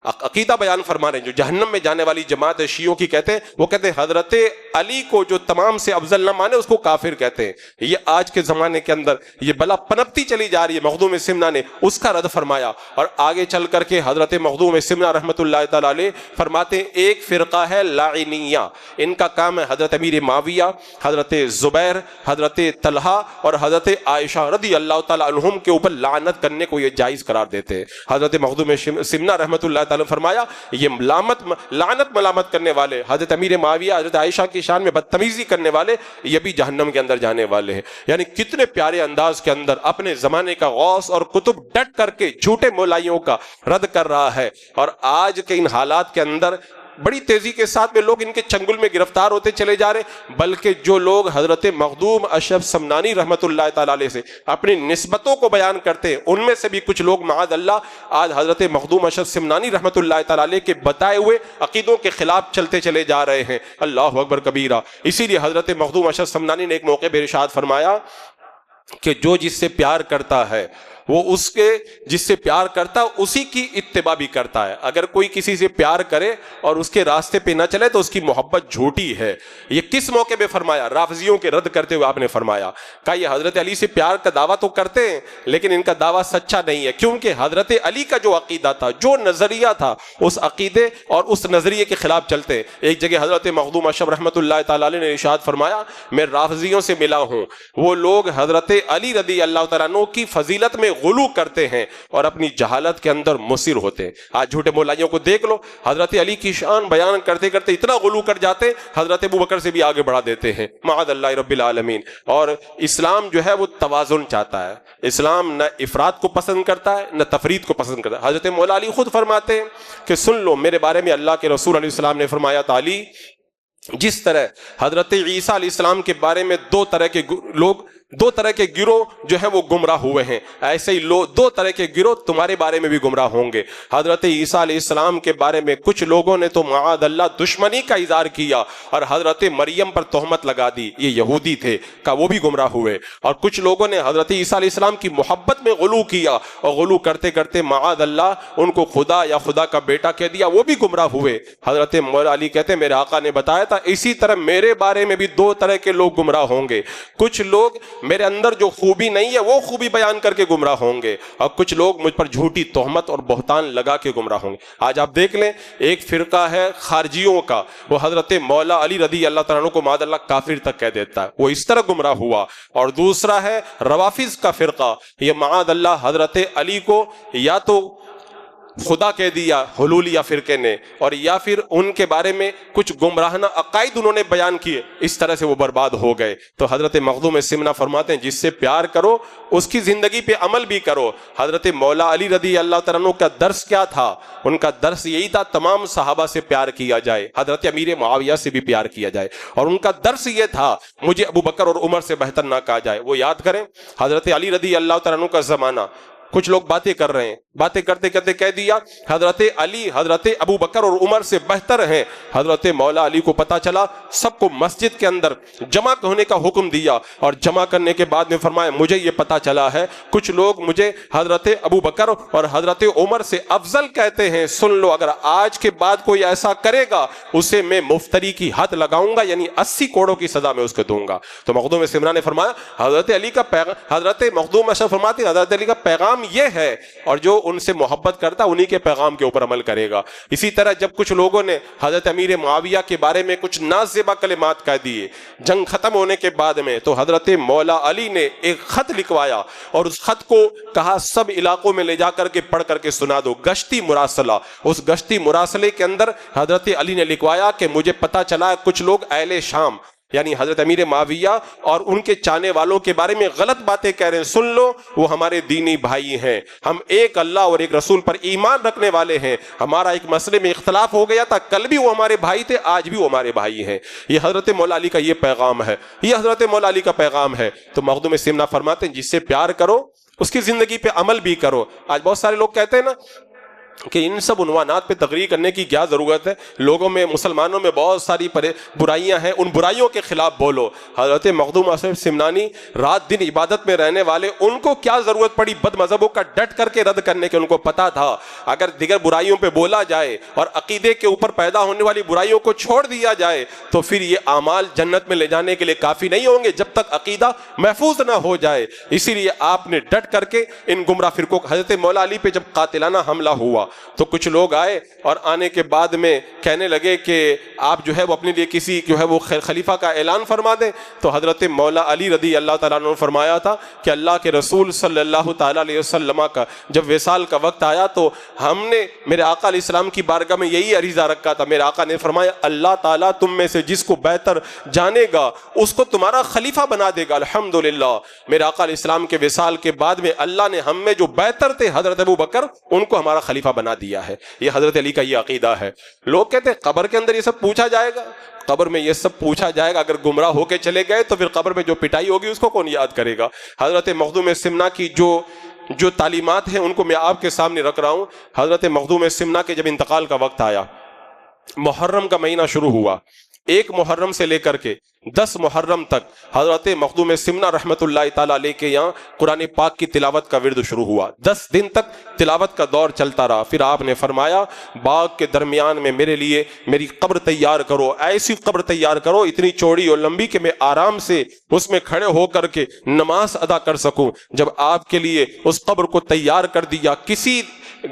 عقیدہ بیان فرما رہے ہیں جو جہنم میں جانے والی جماعت شیعوں کی کہتے ہیں، وہ کہتے ہیں حضرت علی کو جو تمام سے افضل نہ مانے اس کو کافر کہتے ہیں۔ یہ آج کے زمانے کے اندر یہ بلا پنپتی چلی جا رہی ہے۔ مخدوم سمنا نے اس کا رد فرمایا، اور آگے چل کر کے حضرت مخدوم سمنا رحمۃ اللہ تعالی علیہ فرماتے ہیں ایک فرقہ ہے لاعنیہ، ان کا کام ہے حضرت امیر معاویہ، حضرت زبیر، حضرت طلحہ اور حضرت عائشہ رضی اللہ تعالی عنہم کے اوپر لعنت کرنے کو یہ جائز قرار دیتے ہیں۔ حضرت مخدوم سمنا رحمۃ اللہ نے فرمایا یہ لعنت ملامت کرنے والے، حضرت امیر معاویہ، حضرت عائشہ کی شان میں بدتمیزی کرنے والے، یہ بھی جہنم کے اندر جانے والے ہیں۔ یعنی کتنے پیارے انداز کے اندر اپنے زمانے کا غوث اور قطب ڈٹ کر کے جھوٹے مولائیوں کا رد کر رہا ہے، اور آج کے ان حالات کے اندر بڑی تیزی کے ساتھ میں لوگ ان کے چنگل میں گرفتار ہوتے چلے جا رہے ہیں، بلکہ جو لوگ حضرت مخدوم اشرف سمنانی رحمۃ اللہ تعالی علیہ سے اپنی نسبتوں کو بیان کرتے ہیں، ان میں سے بھی کچھ لوگ معاذ اللہ آج حضرت مخدوم اشرف سمنانی رحمۃ اللہ تعالی علیہ کے بتائے ہوئے عقیدوں کے خلاف چلتے چلے جا رہے ہیں۔ اللہ اکبر کبیرہ۔ اسی لیے حضرت مخدوم اشرف سمنانی نے ایک موقع پہ ارشاد فرمایا کہ جو جس سے پیار کرتا ہے وہ اس کے جس سے پیار کرتا ہے اسی کی اتباع بھی کرتا ہے۔ اگر کوئی کسی سے پیار کرے اور اس کے راستے پہ نہ چلے تو اس کی محبت جھوٹی ہے۔ یہ کس موقع پہ فرمایا؟ رافضیوں کے رد کرتے ہوئے آپ نے فرمایا، کہا یہ حضرت علی سے پیار کا دعویٰ تو کرتے ہیں لیکن ان کا دعویٰ سچا نہیں ہے، کیونکہ حضرت علی کا جو عقیدہ تھا، جو نظریہ تھا، اس عقیدے اور اس نظریے کے خلاف چلتے ہیں۔ ایک جگہ حضرت مخدوم اشرف رحمۃ اللہ تعالی علیہ نے ارشاد فرمایا میں رافضیوں سے ملا ہوں، وہ لوگ حضرت علی رضی اللہ تعالیٰ عنہ کی فضیلت میں غلو کرتے ہیں اور اپنی جہالت کے اندر مصر ہوتے ہیں۔ آج جھوٹے مولائیوں کو دیکھ لو، حضرت علی کی شان بیان کرتے کرتے اتنا غلو کر جاتے ہیں، حضرت ابو بکر سے بھی آگے بڑھا دیتے ہیں، معاذ اللہ رب العالمین۔ اور اسلام جو ہے وہ توازن چاہتا ہے، اسلام نہ افراط کو پسند کرتا ہے نہ تفریط کو پسند کرتا ہے۔ حضرت مولا علی خود فرماتے ہیں کہ سن لو میرے بارے میں اللہ کے رسول علیہ السلام نے فرمایا تھا، علی جس طرح حضرت عیسیٰ علیہ السلام کے بارے میں 2 طرح کے لوگ دو طرح کے گروہ جو ہے وہ گمراہ ہوئے ہیں، ایسے ہی دو طرح کے گروہ تمہارے بارے میں بھی گمراہ ہوں گے۔ حضرت عیسیٰ علیہ السلام کے بارے میں کچھ لوگوں نے تو معاذ اللہ دشمنی کا اظہار کیا اور حضرت مریم پر تہمت لگا دی، یہ یہودی تھے، کہ وہ بھی گمراہ ہوئے۔ اور کچھ لوگوں نے حضرت عیسیٰ علیہ السلام کی محبت میں غلو کیا اور غلو کرتے کرتے معاذ اللہ ان کو خدا یا خدا کا بیٹا کہہ دیا، وہ بھی گمراہ ہوئے۔ حضرت مولا علی کہتے ہیں میرے آقا نے بتایا تھا اسی طرح میرے بارے میں بھی دو طرح کے لوگ گمراہ ہوں گے، کچھ لوگ میرے اندر جو خوبی نہیں ہے وہ خوبی بیان کر کے گمراہ ہوں گے، اور کچھ لوگ مجھ پر جھوٹی تہمت اور بہتان لگا کے گمراہ ہوں گے۔ آج آپ دیکھ لیں ایک فرقہ ہے خارجیوں کا، وہ حضرت مولا علی رضی اللہ تعالیٰ عنہ کو معاذ اللہ کافر تک کہہ دیتا ہے، وہ اس طرح گمراہ ہوا۔ اور دوسرا ہے روافض کا فرقہ، یہ معاذ اللہ حضرت علی کو یا تو خدا کہہ دیا حلولیہ فرقے نے، اور یا پھر ان کے بارے میں کچھ گمراہانہ عقائد انہوں نے بیان کیے، اس طرح سے وہ برباد ہو گئے۔ تو حضرت مخدوم سمنہ فرماتے ہیں جس سے پیار کرو اس کی زندگی پہ عمل بھی کرو۔ حضرت مولا علی رضی اللہ تعالیٰ عنہ کا درس کیا تھا؟ ان کا درس یہی تھا تمام صحابہ سے پیار کیا جائے، حضرت امیر معاویہ سے بھی پیار کیا جائے، اور ان کا درس یہ تھا مجھے ابو بکر اور عمر سے بہتر نہ کہا جائے۔ وہ یاد کریں حضرت علی رضی اللہ تعالیٰ عنہ کا زمانہ، کچھ لوگ باتیں کر رہے ہیں، باتیں کرتے کرتے کہہ دیا حضرت علی حضرت ابو بکر اور عمر سے بہتر ہیں۔ حضرت مولا علی کو پتا چلا، سب کو مسجد کے اندر جمع ہونے کا حکم دیا، اور جمع کرنے کے بعد میں فرمایا مجھے یہ پتا چلا ہے کچھ لوگ مجھے حضرت ابو بکر اور حضرت عمر سے افضل کہتے ہیں، سن لو اگر آج کے بعد کوئی ایسا کرے گا اسے میں مفتری کی حد لگاؤں گا، یعنی 80 کوڑوں کی سزا میں اس کو دوں گا۔ تو مخدوم سمرہ نے فرمایا حضرت علی کا پیغام، حضرت مخدوم اشرف فرماتے ہیں حضرت علی کا پیغام یہ ہے، اور جو ان سے محبت کرتا انہی کے پیغام کے اوپر عمل کرے گا۔ اسی طرح جب کچھ لوگوں نے حضرت امیر معاویہ کے بارے میں کچھ نازیبہ کلمات کہہ دیے جنگ ختم ہونے کے بعد میں، تو حضرت مولا علی نے ایک خط لکھوایا اور اس خط کو کہا سب علاقوں میں لے جا کر کے پڑھ کر کے سنا دو، گشتی مراسلہ۔ اس گشتی مراسلے کے اندر حضرت علی نے لکھوایا کہ مجھے پتا چلا ہے کچھ لوگ اہل شام یعنی حضرت امیر معاویہ اور ان کے چاہنے والوں کے بارے میں غلط باتیں کہہ رہے ہیں، سن لو وہ ہمارے دینی بھائی ہیں، ہم ایک اللہ اور ایک رسول پر ایمان رکھنے والے ہیں، ہمارا ایک مسئلے میں اختلاف ہو گیا تھا، کل بھی وہ ہمارے بھائی تھے، آج بھی وہ ہمارے بھائی ہیں۔ یہ حضرت مولا علی کا یہ پیغام ہے، یہ حضرت مولا علی کا پیغام ہے۔ تو مخدوم سمنہ فرماتے ہیں جس سے پیار کرو اس کی زندگی پہ عمل بھی کرو۔ آج بہت سارے لوگ کہتے ہیں نا کہ ان سب عنوانات پہ تقریر کرنے کی کیا ضرورت ہے، لوگوں میں مسلمانوں میں بہت ساری برائیاں ہیں، ان برائیوں کے خلاف بولو۔ حضرت مخدوم اشرف سمنانی رات دن عبادت میں رہنے والے، ان کو کیا ضرورت پڑی بد مذہبوں کا ڈٹ کر کے رد کرنے کے؟ ان کو پتا تھا اگر دیگر برائیوں پہ بولا جائے اور عقیدے کے اوپر پیدا ہونے والی برائیوں کو چھوڑ دیا جائے تو پھر یہ اعمال جنت میں لے جانے کے لیے کافی نہیں ہوں گے جب تک عقیدہ محفوظ نہ ہو جائے۔ اسی لیے آپ نے ڈٹ کر کے ان گمراہ فرقوں، حضرت مولا علی پہ جب قاتلانہ حملہ ہوا تو کچھ لوگ آئے اور آنے کے بعد میں کہنے لگے کہ آپ جو ہے وہ اپنے لیے کسی جو ہے وہ خلیفہ کا اعلان فرما دیں۔ تو حضرت مولا علی رضی اللہ تعالیٰ عنہ نے فرمایا تھا کہ اللہ کے رسول صلی اللہ تعالیٰ علیہ وسلم کا جب وصال کا وقت آیا تو ہم نے میرے آقا علیہ السلام کی بارگاہ میں یہی عریضہ رکھا تھا، میرے آقا نے فرمایا اللہ تعالیٰ تم میں سے جس کو بہتر جانے گا اس کو تمہارا خلیفہ بنا دے گا۔ الحمدللہ میرے آقا علیہ السلام کے وصال کے بعد میں اللہ نے ہم میں جو بہتر تھے حضرت ابو بکر ان کو ہمارا خلیفہ بنا دیا ہے۔ یہ حضرت علی کا یہ عقیدہ ہے۔ لوگ کہتے ہیں قبر کے اندر یہ سب پوچھا جائے گا، قبر میں یہ سب پوچھا جائے گا، اگر گمراہ ہو کے چلے گئے تو پھر قبر میں جو پٹائی ہوگی اس کو کون یاد کرے گا؟ حضرت مخدوم سمنہ کی جو تعلیمات ہیں ان کو میں آپ کے سامنے رکھ رہا ہوں۔ حضرت مخدوم سمنہ کے جب انتقال کا وقت آیا، محرم کا مہینہ شروع ہوا، 1 محرم سے لے کر کے 10 محرم تک حضرت مخدوم سمنہ رحمت اللہ تعالیٰ علیہ کے یہاں قرآن پاک کی تلاوت کا ورد شروع ہوا۔ 10 دن تک تلاوت کا دور چلتا رہا۔ پھر آپ نے فرمایا باغ کے درمیان میں میرے لیے میری قبر تیار کرو، ایسی قبر تیار کرو اتنی چوڑی اور لمبی کہ میں آرام سے اس میں کھڑے ہو کر کے نماز ادا کر سکوں۔ جب آپ کے لیے اس قبر کو تیار کر دیا، کسی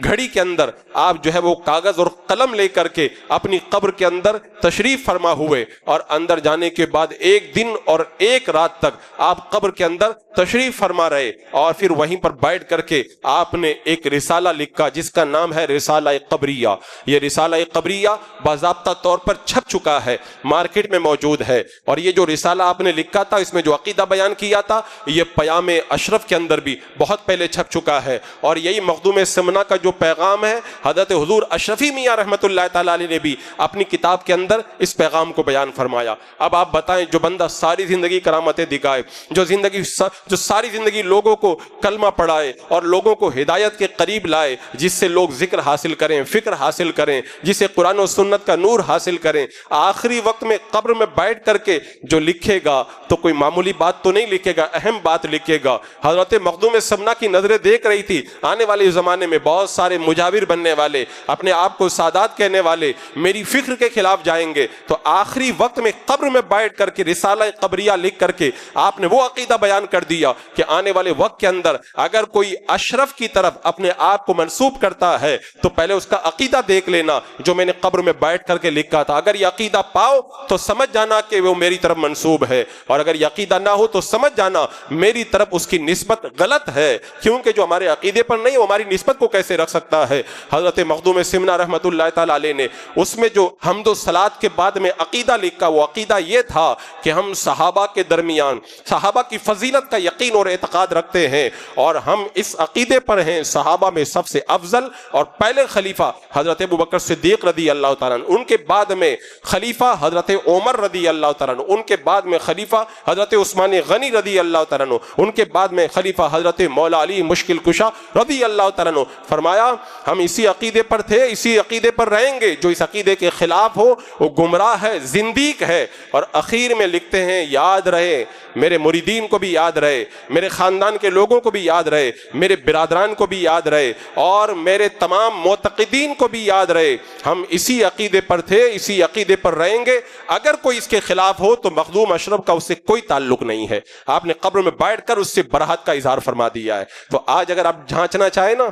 گھڑی کے اندر آپ جو ہے وہ کاغذ اور قلم لے کر کے اپنی قبر کے اندر تشریف فرما ہوئے، اور اندر جانے کے بعد 1 دن اور 1 رات تک آپ قبر کے اندر تشریف فرما رہے، اور پھر وہیں پر بیٹھ کر کے آپ نے ایک رسالہ لکھا جس کا نام ہے رسالہ قبریہ۔ یہ رسالہ قبریہ باضابطہ طور پر چھپ چکا ہے، مارکیٹ میں موجود ہے، اور یہ جو رسالہ آپ نے لکھا تھا اس میں جو عقیدہ بیان کیا تھا یہ پیام اشرف کے اندر بھی بہت پہلے چھپ چکا ہے، اور یہی مخدوم سمنہ کا جو پیغام ہے حضرت حضور اشرفی میاں رحمۃ اللہ تعالیٰ علیہ نے بھی اپنی کتاب کے اندر اس پیغام کو بیان فرمایا۔ اب آپ بتائیں، جو بندہ ساری زندگی کرامتیں دکھائے، جو ساری زندگی لوگوں کو کلمہ پڑھائے اور لوگوں کو ہدایت کے قریب لائے، جس سے لوگ ذکر حاصل کریں، فکر حاصل کریں، جسے قرآن و سنت کا نور حاصل کریں، آخری وقت میں قبر میں بیٹھ کر کے جو لکھے گا تو کوئی معمولی بات تو نہیں لکھے گا، اہم بات لکھے گا۔ حضرت مخدوم سمنا کی نظریں دیکھ رہی تھی آنے والے زمانے میں بہت سارے مجاور بننے والے، اپنے آپ کو سادات کہنے والے میری فکر کے خلاف جائیں گے، تو آخری وقت میں قبر میں بیٹھ کر کے رسالہ قبریہ لکھ کر کے آپ نے وہ عقیدہ بیان کر دیا کہ آنے والے وقت کے اندر اگر کوئی اشرف کی طرف اپنے آپ کو منسوب کرتا ہے تو پہلے اس کا عقیدہ دیکھ لینا جو میں نے قبر میں بیٹھ کر کے لکھا تھا، اگر یہ عقیدہ پاؤ تو سمجھ جانا کہ وہ میری طرف منسوب ہے، اور اگر یہ عقیدہ نہ ہو تو سمجھ جانا میری طرف اس کی نسبت غلط ہے، کیونکہ جو ہمارے عقیدے پر نہیں وہ ہماری نسبت کو کیسے رکھ سکتا ہے۔ حضرت مخدوم سمنا رحمۃ اللہ تعالیٰ علیہ نے اس میں جو حمد و صلات کے بعد میں عقیدہ لکھا، وہ عقیدہ یہ تھا کہ ہم صحابہ کے درمیان صحابہ کی فضیلت کا یقین اور اعتقاد رکھتے ہیں، اور ہم اس عقیدے پر ہیں صحابہ میں سب سے افضل اور پہلے خلیفہ حضرت ابوبکر صدیق رضی اللہ تعالیٰ عنہ، ان کے بعد میں خلیفہ حضرت عمر رضی اللہ تعالیٰ عنہ، ان کے بعد میں خلیفہ حضرت عثمان غنی رضی اللہ تعالیٰ عنہ، ان کے بعد میں خلیفہ حضرت مولا علی مشکل کشا رضی اللہ تعالیٰ عنہ۔ فرمایا ہم اسی عقیدے پر تھے، اسی عقیدے پر رہیں گے، جو اس عقیدے کے خلاف ہو وہ گمراہ ہے، زندیق ہے۔ اور اخیر میں لکھتے ہیں یاد رہے، میرے مریدین کو بھی یاد رہے، میرے خاندان کے لوگوں کو بھی یاد رہے، میرے برادران کو بھی یاد رہے، اور میرے تمام معتقدین کو بھی یاد رہے، ہم اسی عقیدے پر تھے، اسی عقیدے پر رہیں گے، اگر کوئی اس کے خلاف ہو تو مخدوم اشرف کا اس سے کوئی تعلق نہیں ہے۔ آپ نے قبر میں بیٹھ کر اس سے براحت کا اظہار فرما دیا ہے۔ تو آج اگر آپ جھانچنا چاہیں نا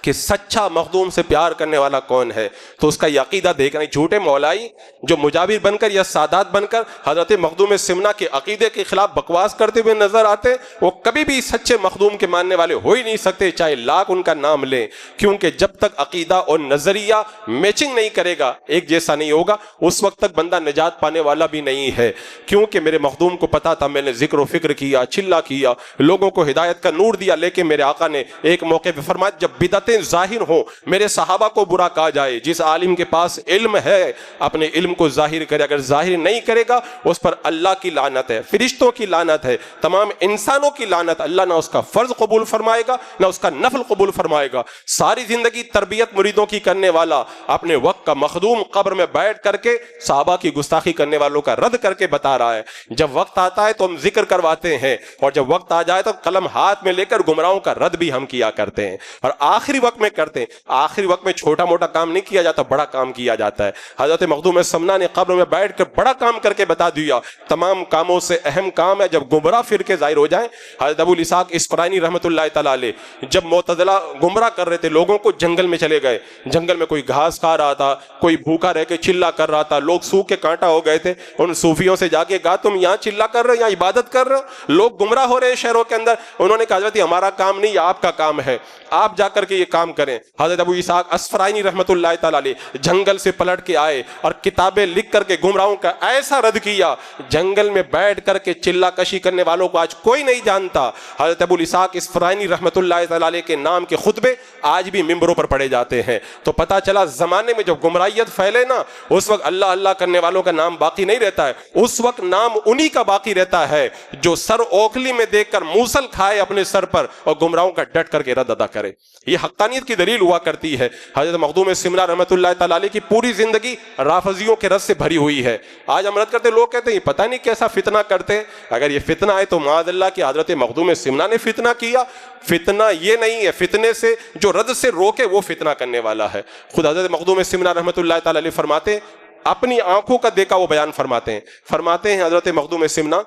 کہ سچا مخدوم سے پیار کرنے والا کون ہے تو اس کا یہ عقیدہ دیکھنا، جھوٹے مولائی جو مجاور بن کر یا سادات بن کر حضرت مخدوم سمنا کے عقیدے کے خلاف بکواس کرتے ہوئے نظر آتے، وہ کبھی بھی سچے مخدوم کے ماننے والے ہو ہی نہیں سکتے، چاہے لاکھ ان کا نام لیں، کیونکہ جب تک عقیدہ اور نظریہ میچنگ نہیں کرے گا، ایک جیسا نہیں ہوگا، اس وقت تک بندہ نجات پانے والا بھی نہیں ہے۔ کیونکہ میرے مخدوم کو پتا تھا، میں نے ذکر و فکر کیا، چلا کیا، لوگوں کو ہدایت کا نور دیا، لیکن میرے آقا نے ایک موقع پہ فرمایا جب بدعتیں ظاہر ہوں، میرے صحابہ کو برا کہا جائے، جس عالم کے پاس علم ہے اپنے علم کو ظاہر کرے، اگر ظاہر نہیں کرے گا اس پر اللہ کی لعنت ہے، فرشتوں کی لعنت ہے، تمام انسانوں کی لعنت، اللہ نہ اس کا فرض قبول فرمائے گا نہ اس کا نفل قبول فرمائے گا۔ ساری زندگی تربیت مریدوں کی کرنے والا اپنے وقت کا مخدوم قبر میں بیٹھ کر کے صحابہ کی گستاخی کرنے والوں کا رد کر کے بتا رہا ہے، جب وقت آتا ہے تو ہم ذکر کرواتے ہیں، اور جب وقت آ جائے تو قلم ہاتھ میں لے کر گمراہوں کا رد بھی ہم کیا کرتے ہیں، اور آخری وقت میں کرتے ہیں۔ آخری وقت میں چھوٹا موٹا کام نہیں کیا جاتا، بڑا کام کیا جاتا ہے۔ حضرت مخدوم سمنا نے قبر میں بیٹھ کر بڑا کام کر کے بتا دیا، تمام کاموں سے اہم کام ہے جب گمراہ فرقے ظاہر ہو جائیں۔ حضرت ابو الاسحاق اسفرائینی رحمۃ اللہ تعالیٰ علیہ جب معتزلہ گمراہ کر رہے تھے لوگوں کو، جنگل میں چلے گئے، جنگل میں کوئی گھاس کھا رہا تھا، کوئی بھوکا رہ کے چلا کر رہا تھا، لوگ سوکھ کے کانٹا ہو گئے تھے، ان صوفیوں سے جا کے کہا تم یہاں چلا کر رہے ہو، یہاں عبادت کر رہے ہو، لوگ گمراہ ہو رہے ہیں شہروں کے اندر۔ انہوں نے کہا حضرت ہمارا کام نہیں، یہ آپ کا کام ہے، آپ جا کر کے یہ کام کریں۔ حضرت ابو اسحاق اسفرائینی رحمۃ اللہ تعالیٰ علیہ جنگل سے پلٹ کے آئے اور کتابیں لکھ کر کے گمراہوں کا ایسا رد کیا، جنگل میں بیٹھ کر کے چلا کشی کرنے والوں کو آج کوئی نہیں جانتا۔ حضرت ابو اسحاق اسفرائینی رحمۃ اللہ تعالیٰ علیہ کے نام کے خطبے آج بھی ممبروں پر پڑھے جاتے ہیں۔ تو پتہ چلا زمانے میں جب گمراہیت پھیلے نا، اس وقت اللہ اللہ کرنے والوں کا نام باقی نہیں رہتا ہے، اس وقت نام انہی کا باقی رہتا ہے جو سر اوکھلی میں دیکھ کر موصل کھائے اپنے سر پر اور گمراہوں کا ڈٹ کر کے رد ادا کرے۔ یہ حقانیت کی دلیل ہوا کرتی ہے۔ حضرت مخدوم سمنا رحمۃ اللہ تعالیٰ علیہ کی پوری زندگی رافضیوں کے رد سے بھری ہوئی ہے۔ آج ہم رد کرتے، لوگ کہتے ہیں یہ پتہ نہیں کیسا فتنہ کرتے، اگر یہ فتنہ ہے تو معاذ اللہ کہ حضرت مخدوم سمنا نے فتنہ کیا۔ فتنہ یہ نہیں ہے، فتنے سے جو رد سے روکے وہ فتنہ کرنے والا ہے۔ خود حضرت مخدوم سمنا رحمۃ اللہ تعالیٰ علیہ فرماتے ہیں، اپنی آنکھوں کا دیکھا وہ بیان فرماتے ہیں حضرت مخدوم سمنا،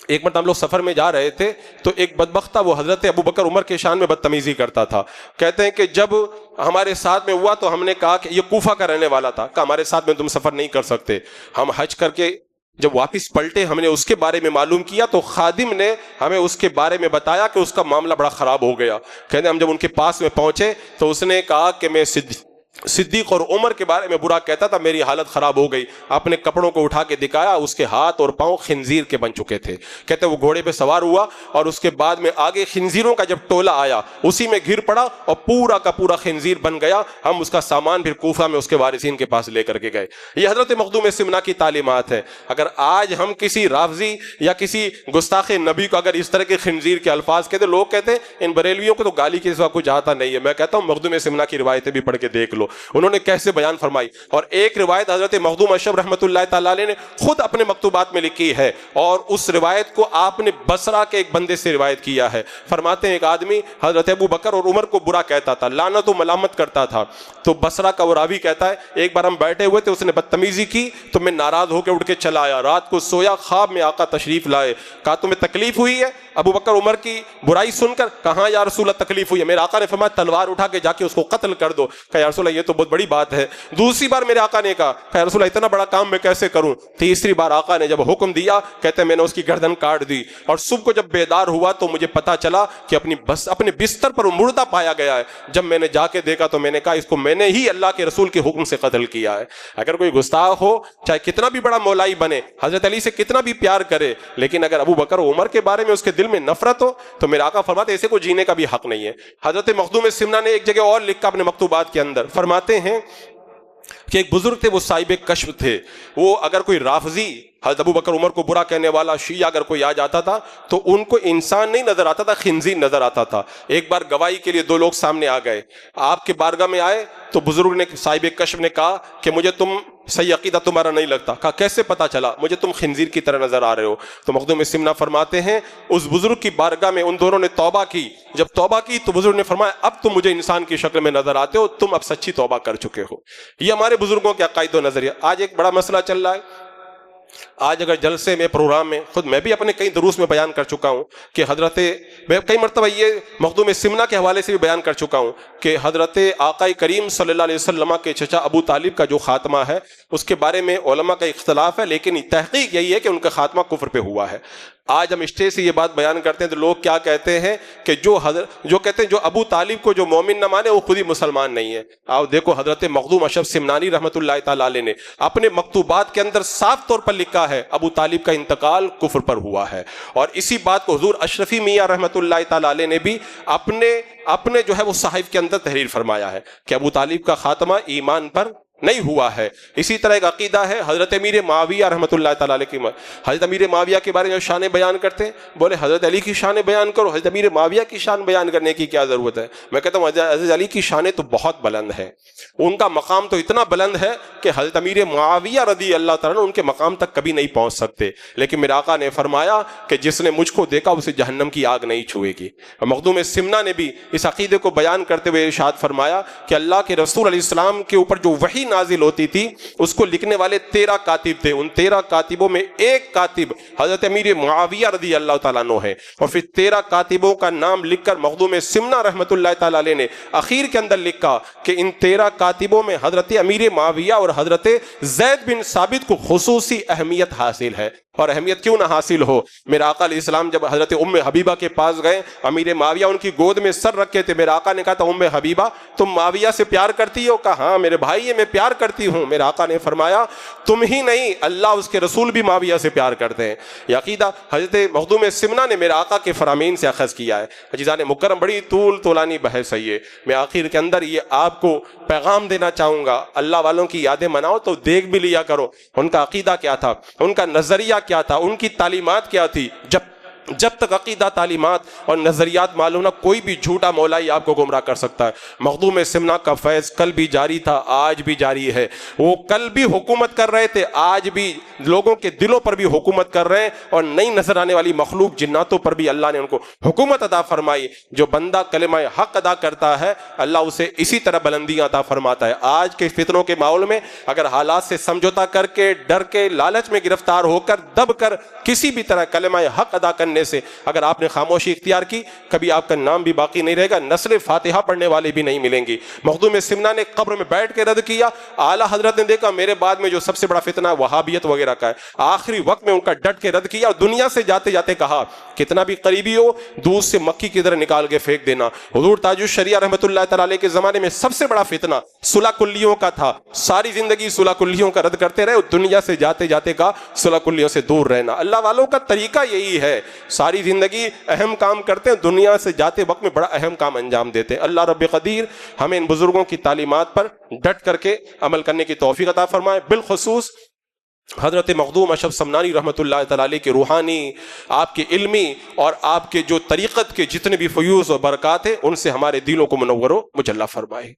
ایک مرتبہ ہم لوگ سفر میں جا رہے تھے تو ایک بدبختہ وہ حضرت ابوبکر عمر کے شان میں بدتمیزی کرتا تھا۔ کہتے ہیں کہ جب ہمارے ساتھ میں ہوا تو ہم نے کہا کہ یہ کوفہ کا رہنے والا تھا، کہ ہمارے ساتھ میں تم سفر نہیں کر سکتے۔ ہم حج کر کے جب واپس پلٹے ہم نے اس کے بارے میں معلوم کیا تو خادم نے ہمیں اس کے بارے میں بتایا کہ اس کا معاملہ بڑا خراب ہو گیا۔ کہتے ہیں ہم جب ان کے پاس میں پہنچے تو اس نے کہا کہ میں صدیق اور عمر کے بارے میں برا کہتا تھا، میری حالت خراب ہو گئی. اپنے کپڑوں کو اٹھا کے دکھایا، اس کے ہاتھ اور پاؤں خنزیر کے بن چکے تھے. کہتے وہ گھوڑے پہ سوار ہوا اور اس کے بعد میں آگے خنزیروں کا جب ٹولہ آیا اسی میں گر پڑا اور پورا کا پورا خنزیر بن گیا. ہم اس کا سامان پھر کوفہ میں اس کے وارثین کے پاس لے کر کے گئے. یہ حضرت مخدوم سمنہ کی تعلیمات ہیں. اگر آج ہم کسی رافضی یا کسی گستاخ نبی کو اگر اس طرح کے خنزیر کے الفاظ کہتے، لوگ کہتے ہیں ان بریلویوں کو تو گالی کے سوا کچھ آتا نہیں ہے. میں کہتا ہوں مخدوم سمنہ کی روایتیں بھی پڑھ کے دیکھ لو، انہوں نے کیسے بیان فرمائی. اور ایک روایت حضرت مخدوم اشرف رحمۃ اللہ تعالیٰ علیہ نے خود اپنے مکتوبات میں لکھی ہے، اور اس روایت کو آپ نے بصرہ کے ایک بندے سے روایت کیا ہے. فرماتے ہیں ایک آدمی حضرت ابو بکر اور عمر کو برا کہتا تھا، لعنت و ملامت کرتا تھا. تو بصرہ کا وہ راوی کہتا ہے ایک بار ہم بیٹھے ہوئے تھے، اس نے بدتمیزی کی تو میں ناراض ہو کے اٹھ کے چلا آیا. رات کو سویا، خواب میں آقا تشریف لائے. کہا تمہیں تکلیف ہوئی ہے ابو بکر عمر کی برائی سن کر؟ کہاں یا رسول اللہ تکلیف ہوئی ہے. میرے آقا نے فرمایا تلوار اٹھا کے جا کے اس کو قتل کر دو. کہا یا رسول اللہ یہ تو بہت بڑی بات ہے. دوسری بار میرے آقا نے کہا یا رسول اللہ اتنا بڑا کام میں کیسے کروں. تیسری بار آقا نے جب حکم دیا، کہتے میں نے اس کی گردن کاٹ دی. اور صبح کو جب بیدار ہوا تو مجھے پتا چلا کہ اپنے بستر پر مردہ پایا گیا ہے. جب میں نے جا کے دیکھا تو میں نے کہا اس کو میں نے ہی اللہ کے رسول کے حکم سے قتل کیا ہے. اگر کوئی گستاخ ہو، چاہے کتنا بھی بڑا مولائی بنے، حضرت علی سے کتنا بھی پیار کرے، لیکن اگر ابو بکر و عمر کے بارے میں اس کے دل میں نفرت ہو تو میرے آقا فرماتے ایسے کو جینے کا بھی حق نہیں ہے. حضرت مخدوم سمنہ نے ایک جگہ اور لکھا اپنے مکتوبات کے اندر، فرماتے ہیں کہ ایک بزرگ تھے، وہ صاحب کشف تھے. وہ اگر کوئی رافضی حضرت ابو بکر عمر کو برا کہنے والا شیعہ اگر کوئی آ جاتا تھا تو ان کو انسان نہیں نظر آتا تھا، خنزیر نظر آتا تھا. ایک بار گواہی کے لیے دو لوگ سامنے آ گئے، آپ کے بارگاہ میں آئے تو بزرگ نے، صاحب کشف نے کہا کہ مجھے تم صحیح عقیدہ تمہارا نہیں لگتا. کہا کیسے پتا چلا؟ مجھے تم خنزیر کی طرح نظر آ رہے ہو. تو مخدوم سمنہ فرماتے ہیں اس بزرگ کی بارگاہ میں ان دونوں نے توبہ کی. جب توبہ کی تو بزرگ نے فرمایا اب تم مجھے انسان کی شکل میں نظر آتے ہو، تم اب سچی توبہ کر چکے ہو. یہ ہمارے بزرگوں کے عقائد و نظریہ. آج ایک بڑا مسئلہ چل رہا ہے. آج اگر جلسے میں، پروگرام میں، خود میں بھی اپنے کئی دروس میں بیان کر چکا ہوں کہ میں کئی مرتبہ یہ مخدوم سمنہ کے حوالے سے بھی بیان کر چکا ہوں کہ حضرت آقا کریم صلی اللہ علیہ وسلم کے چچا ابو طالب کا جو خاتمہ ہے اس کے بارے میں علماء کا اختلاف ہے، لیکن تحقیق یہی ہے کہ ان کا خاتمہ کفر پہ ہوا ہے. آج ہم اسٹیج سے یہ بات بیان کرتے ہیں تو لوگ کیا کہتے ہیں کہ جو کہتے ہیں جو ابو طالب کو جو مومن نہ مانے وہ خود ہی مسلمان نہیں ہے. آؤ دیکھو حضرت مخدوم اشرف سمنانی رحمۃ اللہ تعالی علیہ نے اپنے مکتوبات کے اندر صاف طور پر لکھا ہے ابو طالب کا انتقال کفر پر ہوا ہے. اور اسی بات کو حضور اشرفی میاں رحمۃ اللہ تعالی علیہ نے بھی اپنے جو ہے وہ صحائف کے اندر تحریر فرمایا ہے کہ ابو طالب کا خاتمہ ایمان پر نہیں ہوا ہے. اسی طرح ایک عقیدہ ہے حضرت امیر معاویہ رحمۃ اللہ تعالیٰ علیہ کی. حضرت امیر معاویہ کے بارے میں شان بیان کرتے ہیں، بولے حضرت علی کی شان بیان کرو، حضرت امیر معاویہ کی شان بیان کرنے کی کیا ضرورت ہے؟ میں کہتا ہوں حضرت علی کی شانیں تو بہت بلند ہے، ان کا مقام تو اتنا بلند ہے کہ حضرت امیر معاویہ رضی اللہ تعالیٰ ان کے مقام تک کبھی نہیں پہنچ سکتے. لیکن میرے آقا نے فرمایا کہ جس نے مجھ کو دیکھا اسے جہنم کی آگ نہیں چھوئے گی. مخدوم سمنہ نے بھی اس عقیدے کو بیان کرتے ہوئے ارشاد فرمایا کہ اللہ کے رسول علیہ السلام کے اوپر جو وحی نازل ہوتی تھی اس کو لکھنے والے 13 کاتب تھے. ان 13 کاتبوں میں ایک کاتب حضرت امیر معاویہ رضی اللہ تعالیٰ عنہ ہے. اور پھر 13 کاتبوں کا نام لکھ کر مخدوم سمنہ رحمۃ اللہ تعالیٰ علیہ نے اخیر کے اندر لکھا کہ ان 13 کاتبوں میں حضرت امیر معاویہ اور حضرت زید بن ثابت کو خصوصی اہمیت حاصل ہے. اور اہمیت کیوں نہ حاصل ہو؟ میرا آقا علیہ السلام جب حضرت ام حبیبہ کے پاس گئے، امیر معاویہ ان کی گود میں سر رکھے تھے. میرا آقا نے کہا تھا ام حبیبہ تم معاویہ سے پیار کرتی ہو؟ کہا ہاں میرے بھائی میں پیار کرتی ہوں. میرا آقا نے فرمایا تم ہی نہیں اللہ اس کے رسول بھی معاویہ سے پیار کرتے ہیں. یہ عقیدہ حضرت مخدوم سمنہ نے میرے آقا کے فرامین سے اخذ کیا ہے. عزیزان مکرم بڑی طولانی بحث ہے یہ. میں آخر کے اندر یہ آپ کو پیغام دینا چاہوں گا، اللہ والوں کی یادیں مناؤ تو دیکھ بھی لیا کرو ان کا عقیدہ کیا تھا، ان کا نظریہ کیا تھا، ان کی تعلیمات کیا تھی. جب تک عقیدہ، تعلیمات اور نظریات معلوم نہ، کوئی بھی جھوٹا مولائی آپ کو گمراہ کر سکتا ہے. مخدوم سمنہ کا فیض کل بھی جاری تھا، آج بھی جاری ہے. وہ کل بھی حکومت کر رہے تھے، آج بھی لوگوں کے دلوں پر بھی حکومت کر رہے ہیں. اور نئی نظر آنے والی مخلوق جناتوں پر بھی اللہ نے ان کو حکومت عطا فرمائی. جو بندہ کلمہ حق ادا کرتا ہے اللہ اسے اسی طرح بلندیاں عطا فرماتا ہے. آج کے فتنوں کے ماحول میں اگر حالات سے سمجھوتا کر کے، ڈر کے، لالچ میں گرفتار ہو کر، دب کر کسی بھی طرح کلمہ حق ادا کرنے پڑھنے سے اگر آپ نے خاموشی اختیار کی کبھی آپ کا نام بھی باقی نہیں رہے گا، نسل فاتحہ پڑھنے والے بھی نہیں ملیں گی۔ مخدوم سمنا نے قبر میں بیٹھ کے رد کیا، اعلیٰ حضرت نے دیکھا میرے بعد میں جو سب سے بڑا فتنہ وہابیت وغیرہ کا ہے، آخری وقت میں ان کا ڈٹ کے رد کیا اور دنیا سے جاتے جاتے کہا کتنا بھی قریبی ہو دودھ سے مکھی کی طرح نکال کے پھینک دینا۔ حضور تاج الشریعہ رحمۃ اللہ تعالی علیہ کے زمانے میں سب سے بڑا فتنہ صلح کلیوں کا تھا، ساری زندگی صلح کلیوں کا رد کرتے رہے اور دنیا سے جاتے جاتے کا صلح کلیوں سے دور رہنا۔ اللہ والوں کا طریقہ یہی ہے، ساری زندگی اہم کام کرتے ہیں، دنیا سے جاتے وقت میں بڑا اہم کام انجام دیتے ہیں۔ اللہ رب قدیر ہمیں ان بزرگوں کی تعلیمات پر ڈٹ کر کے عمل کرنے کی توفیق عطا فرمائے، بالخصوص حضرت مخدوم اشرف سمنانی رحمۃ اللہ تعالی علیہ کے روحانی، آپ کے علمی اور آپ کے جو طریقت کے جتنے بھی فیوز و برکات ہیں ان سے ہمارے دلوں کو منور و مجلہ فرمائے۔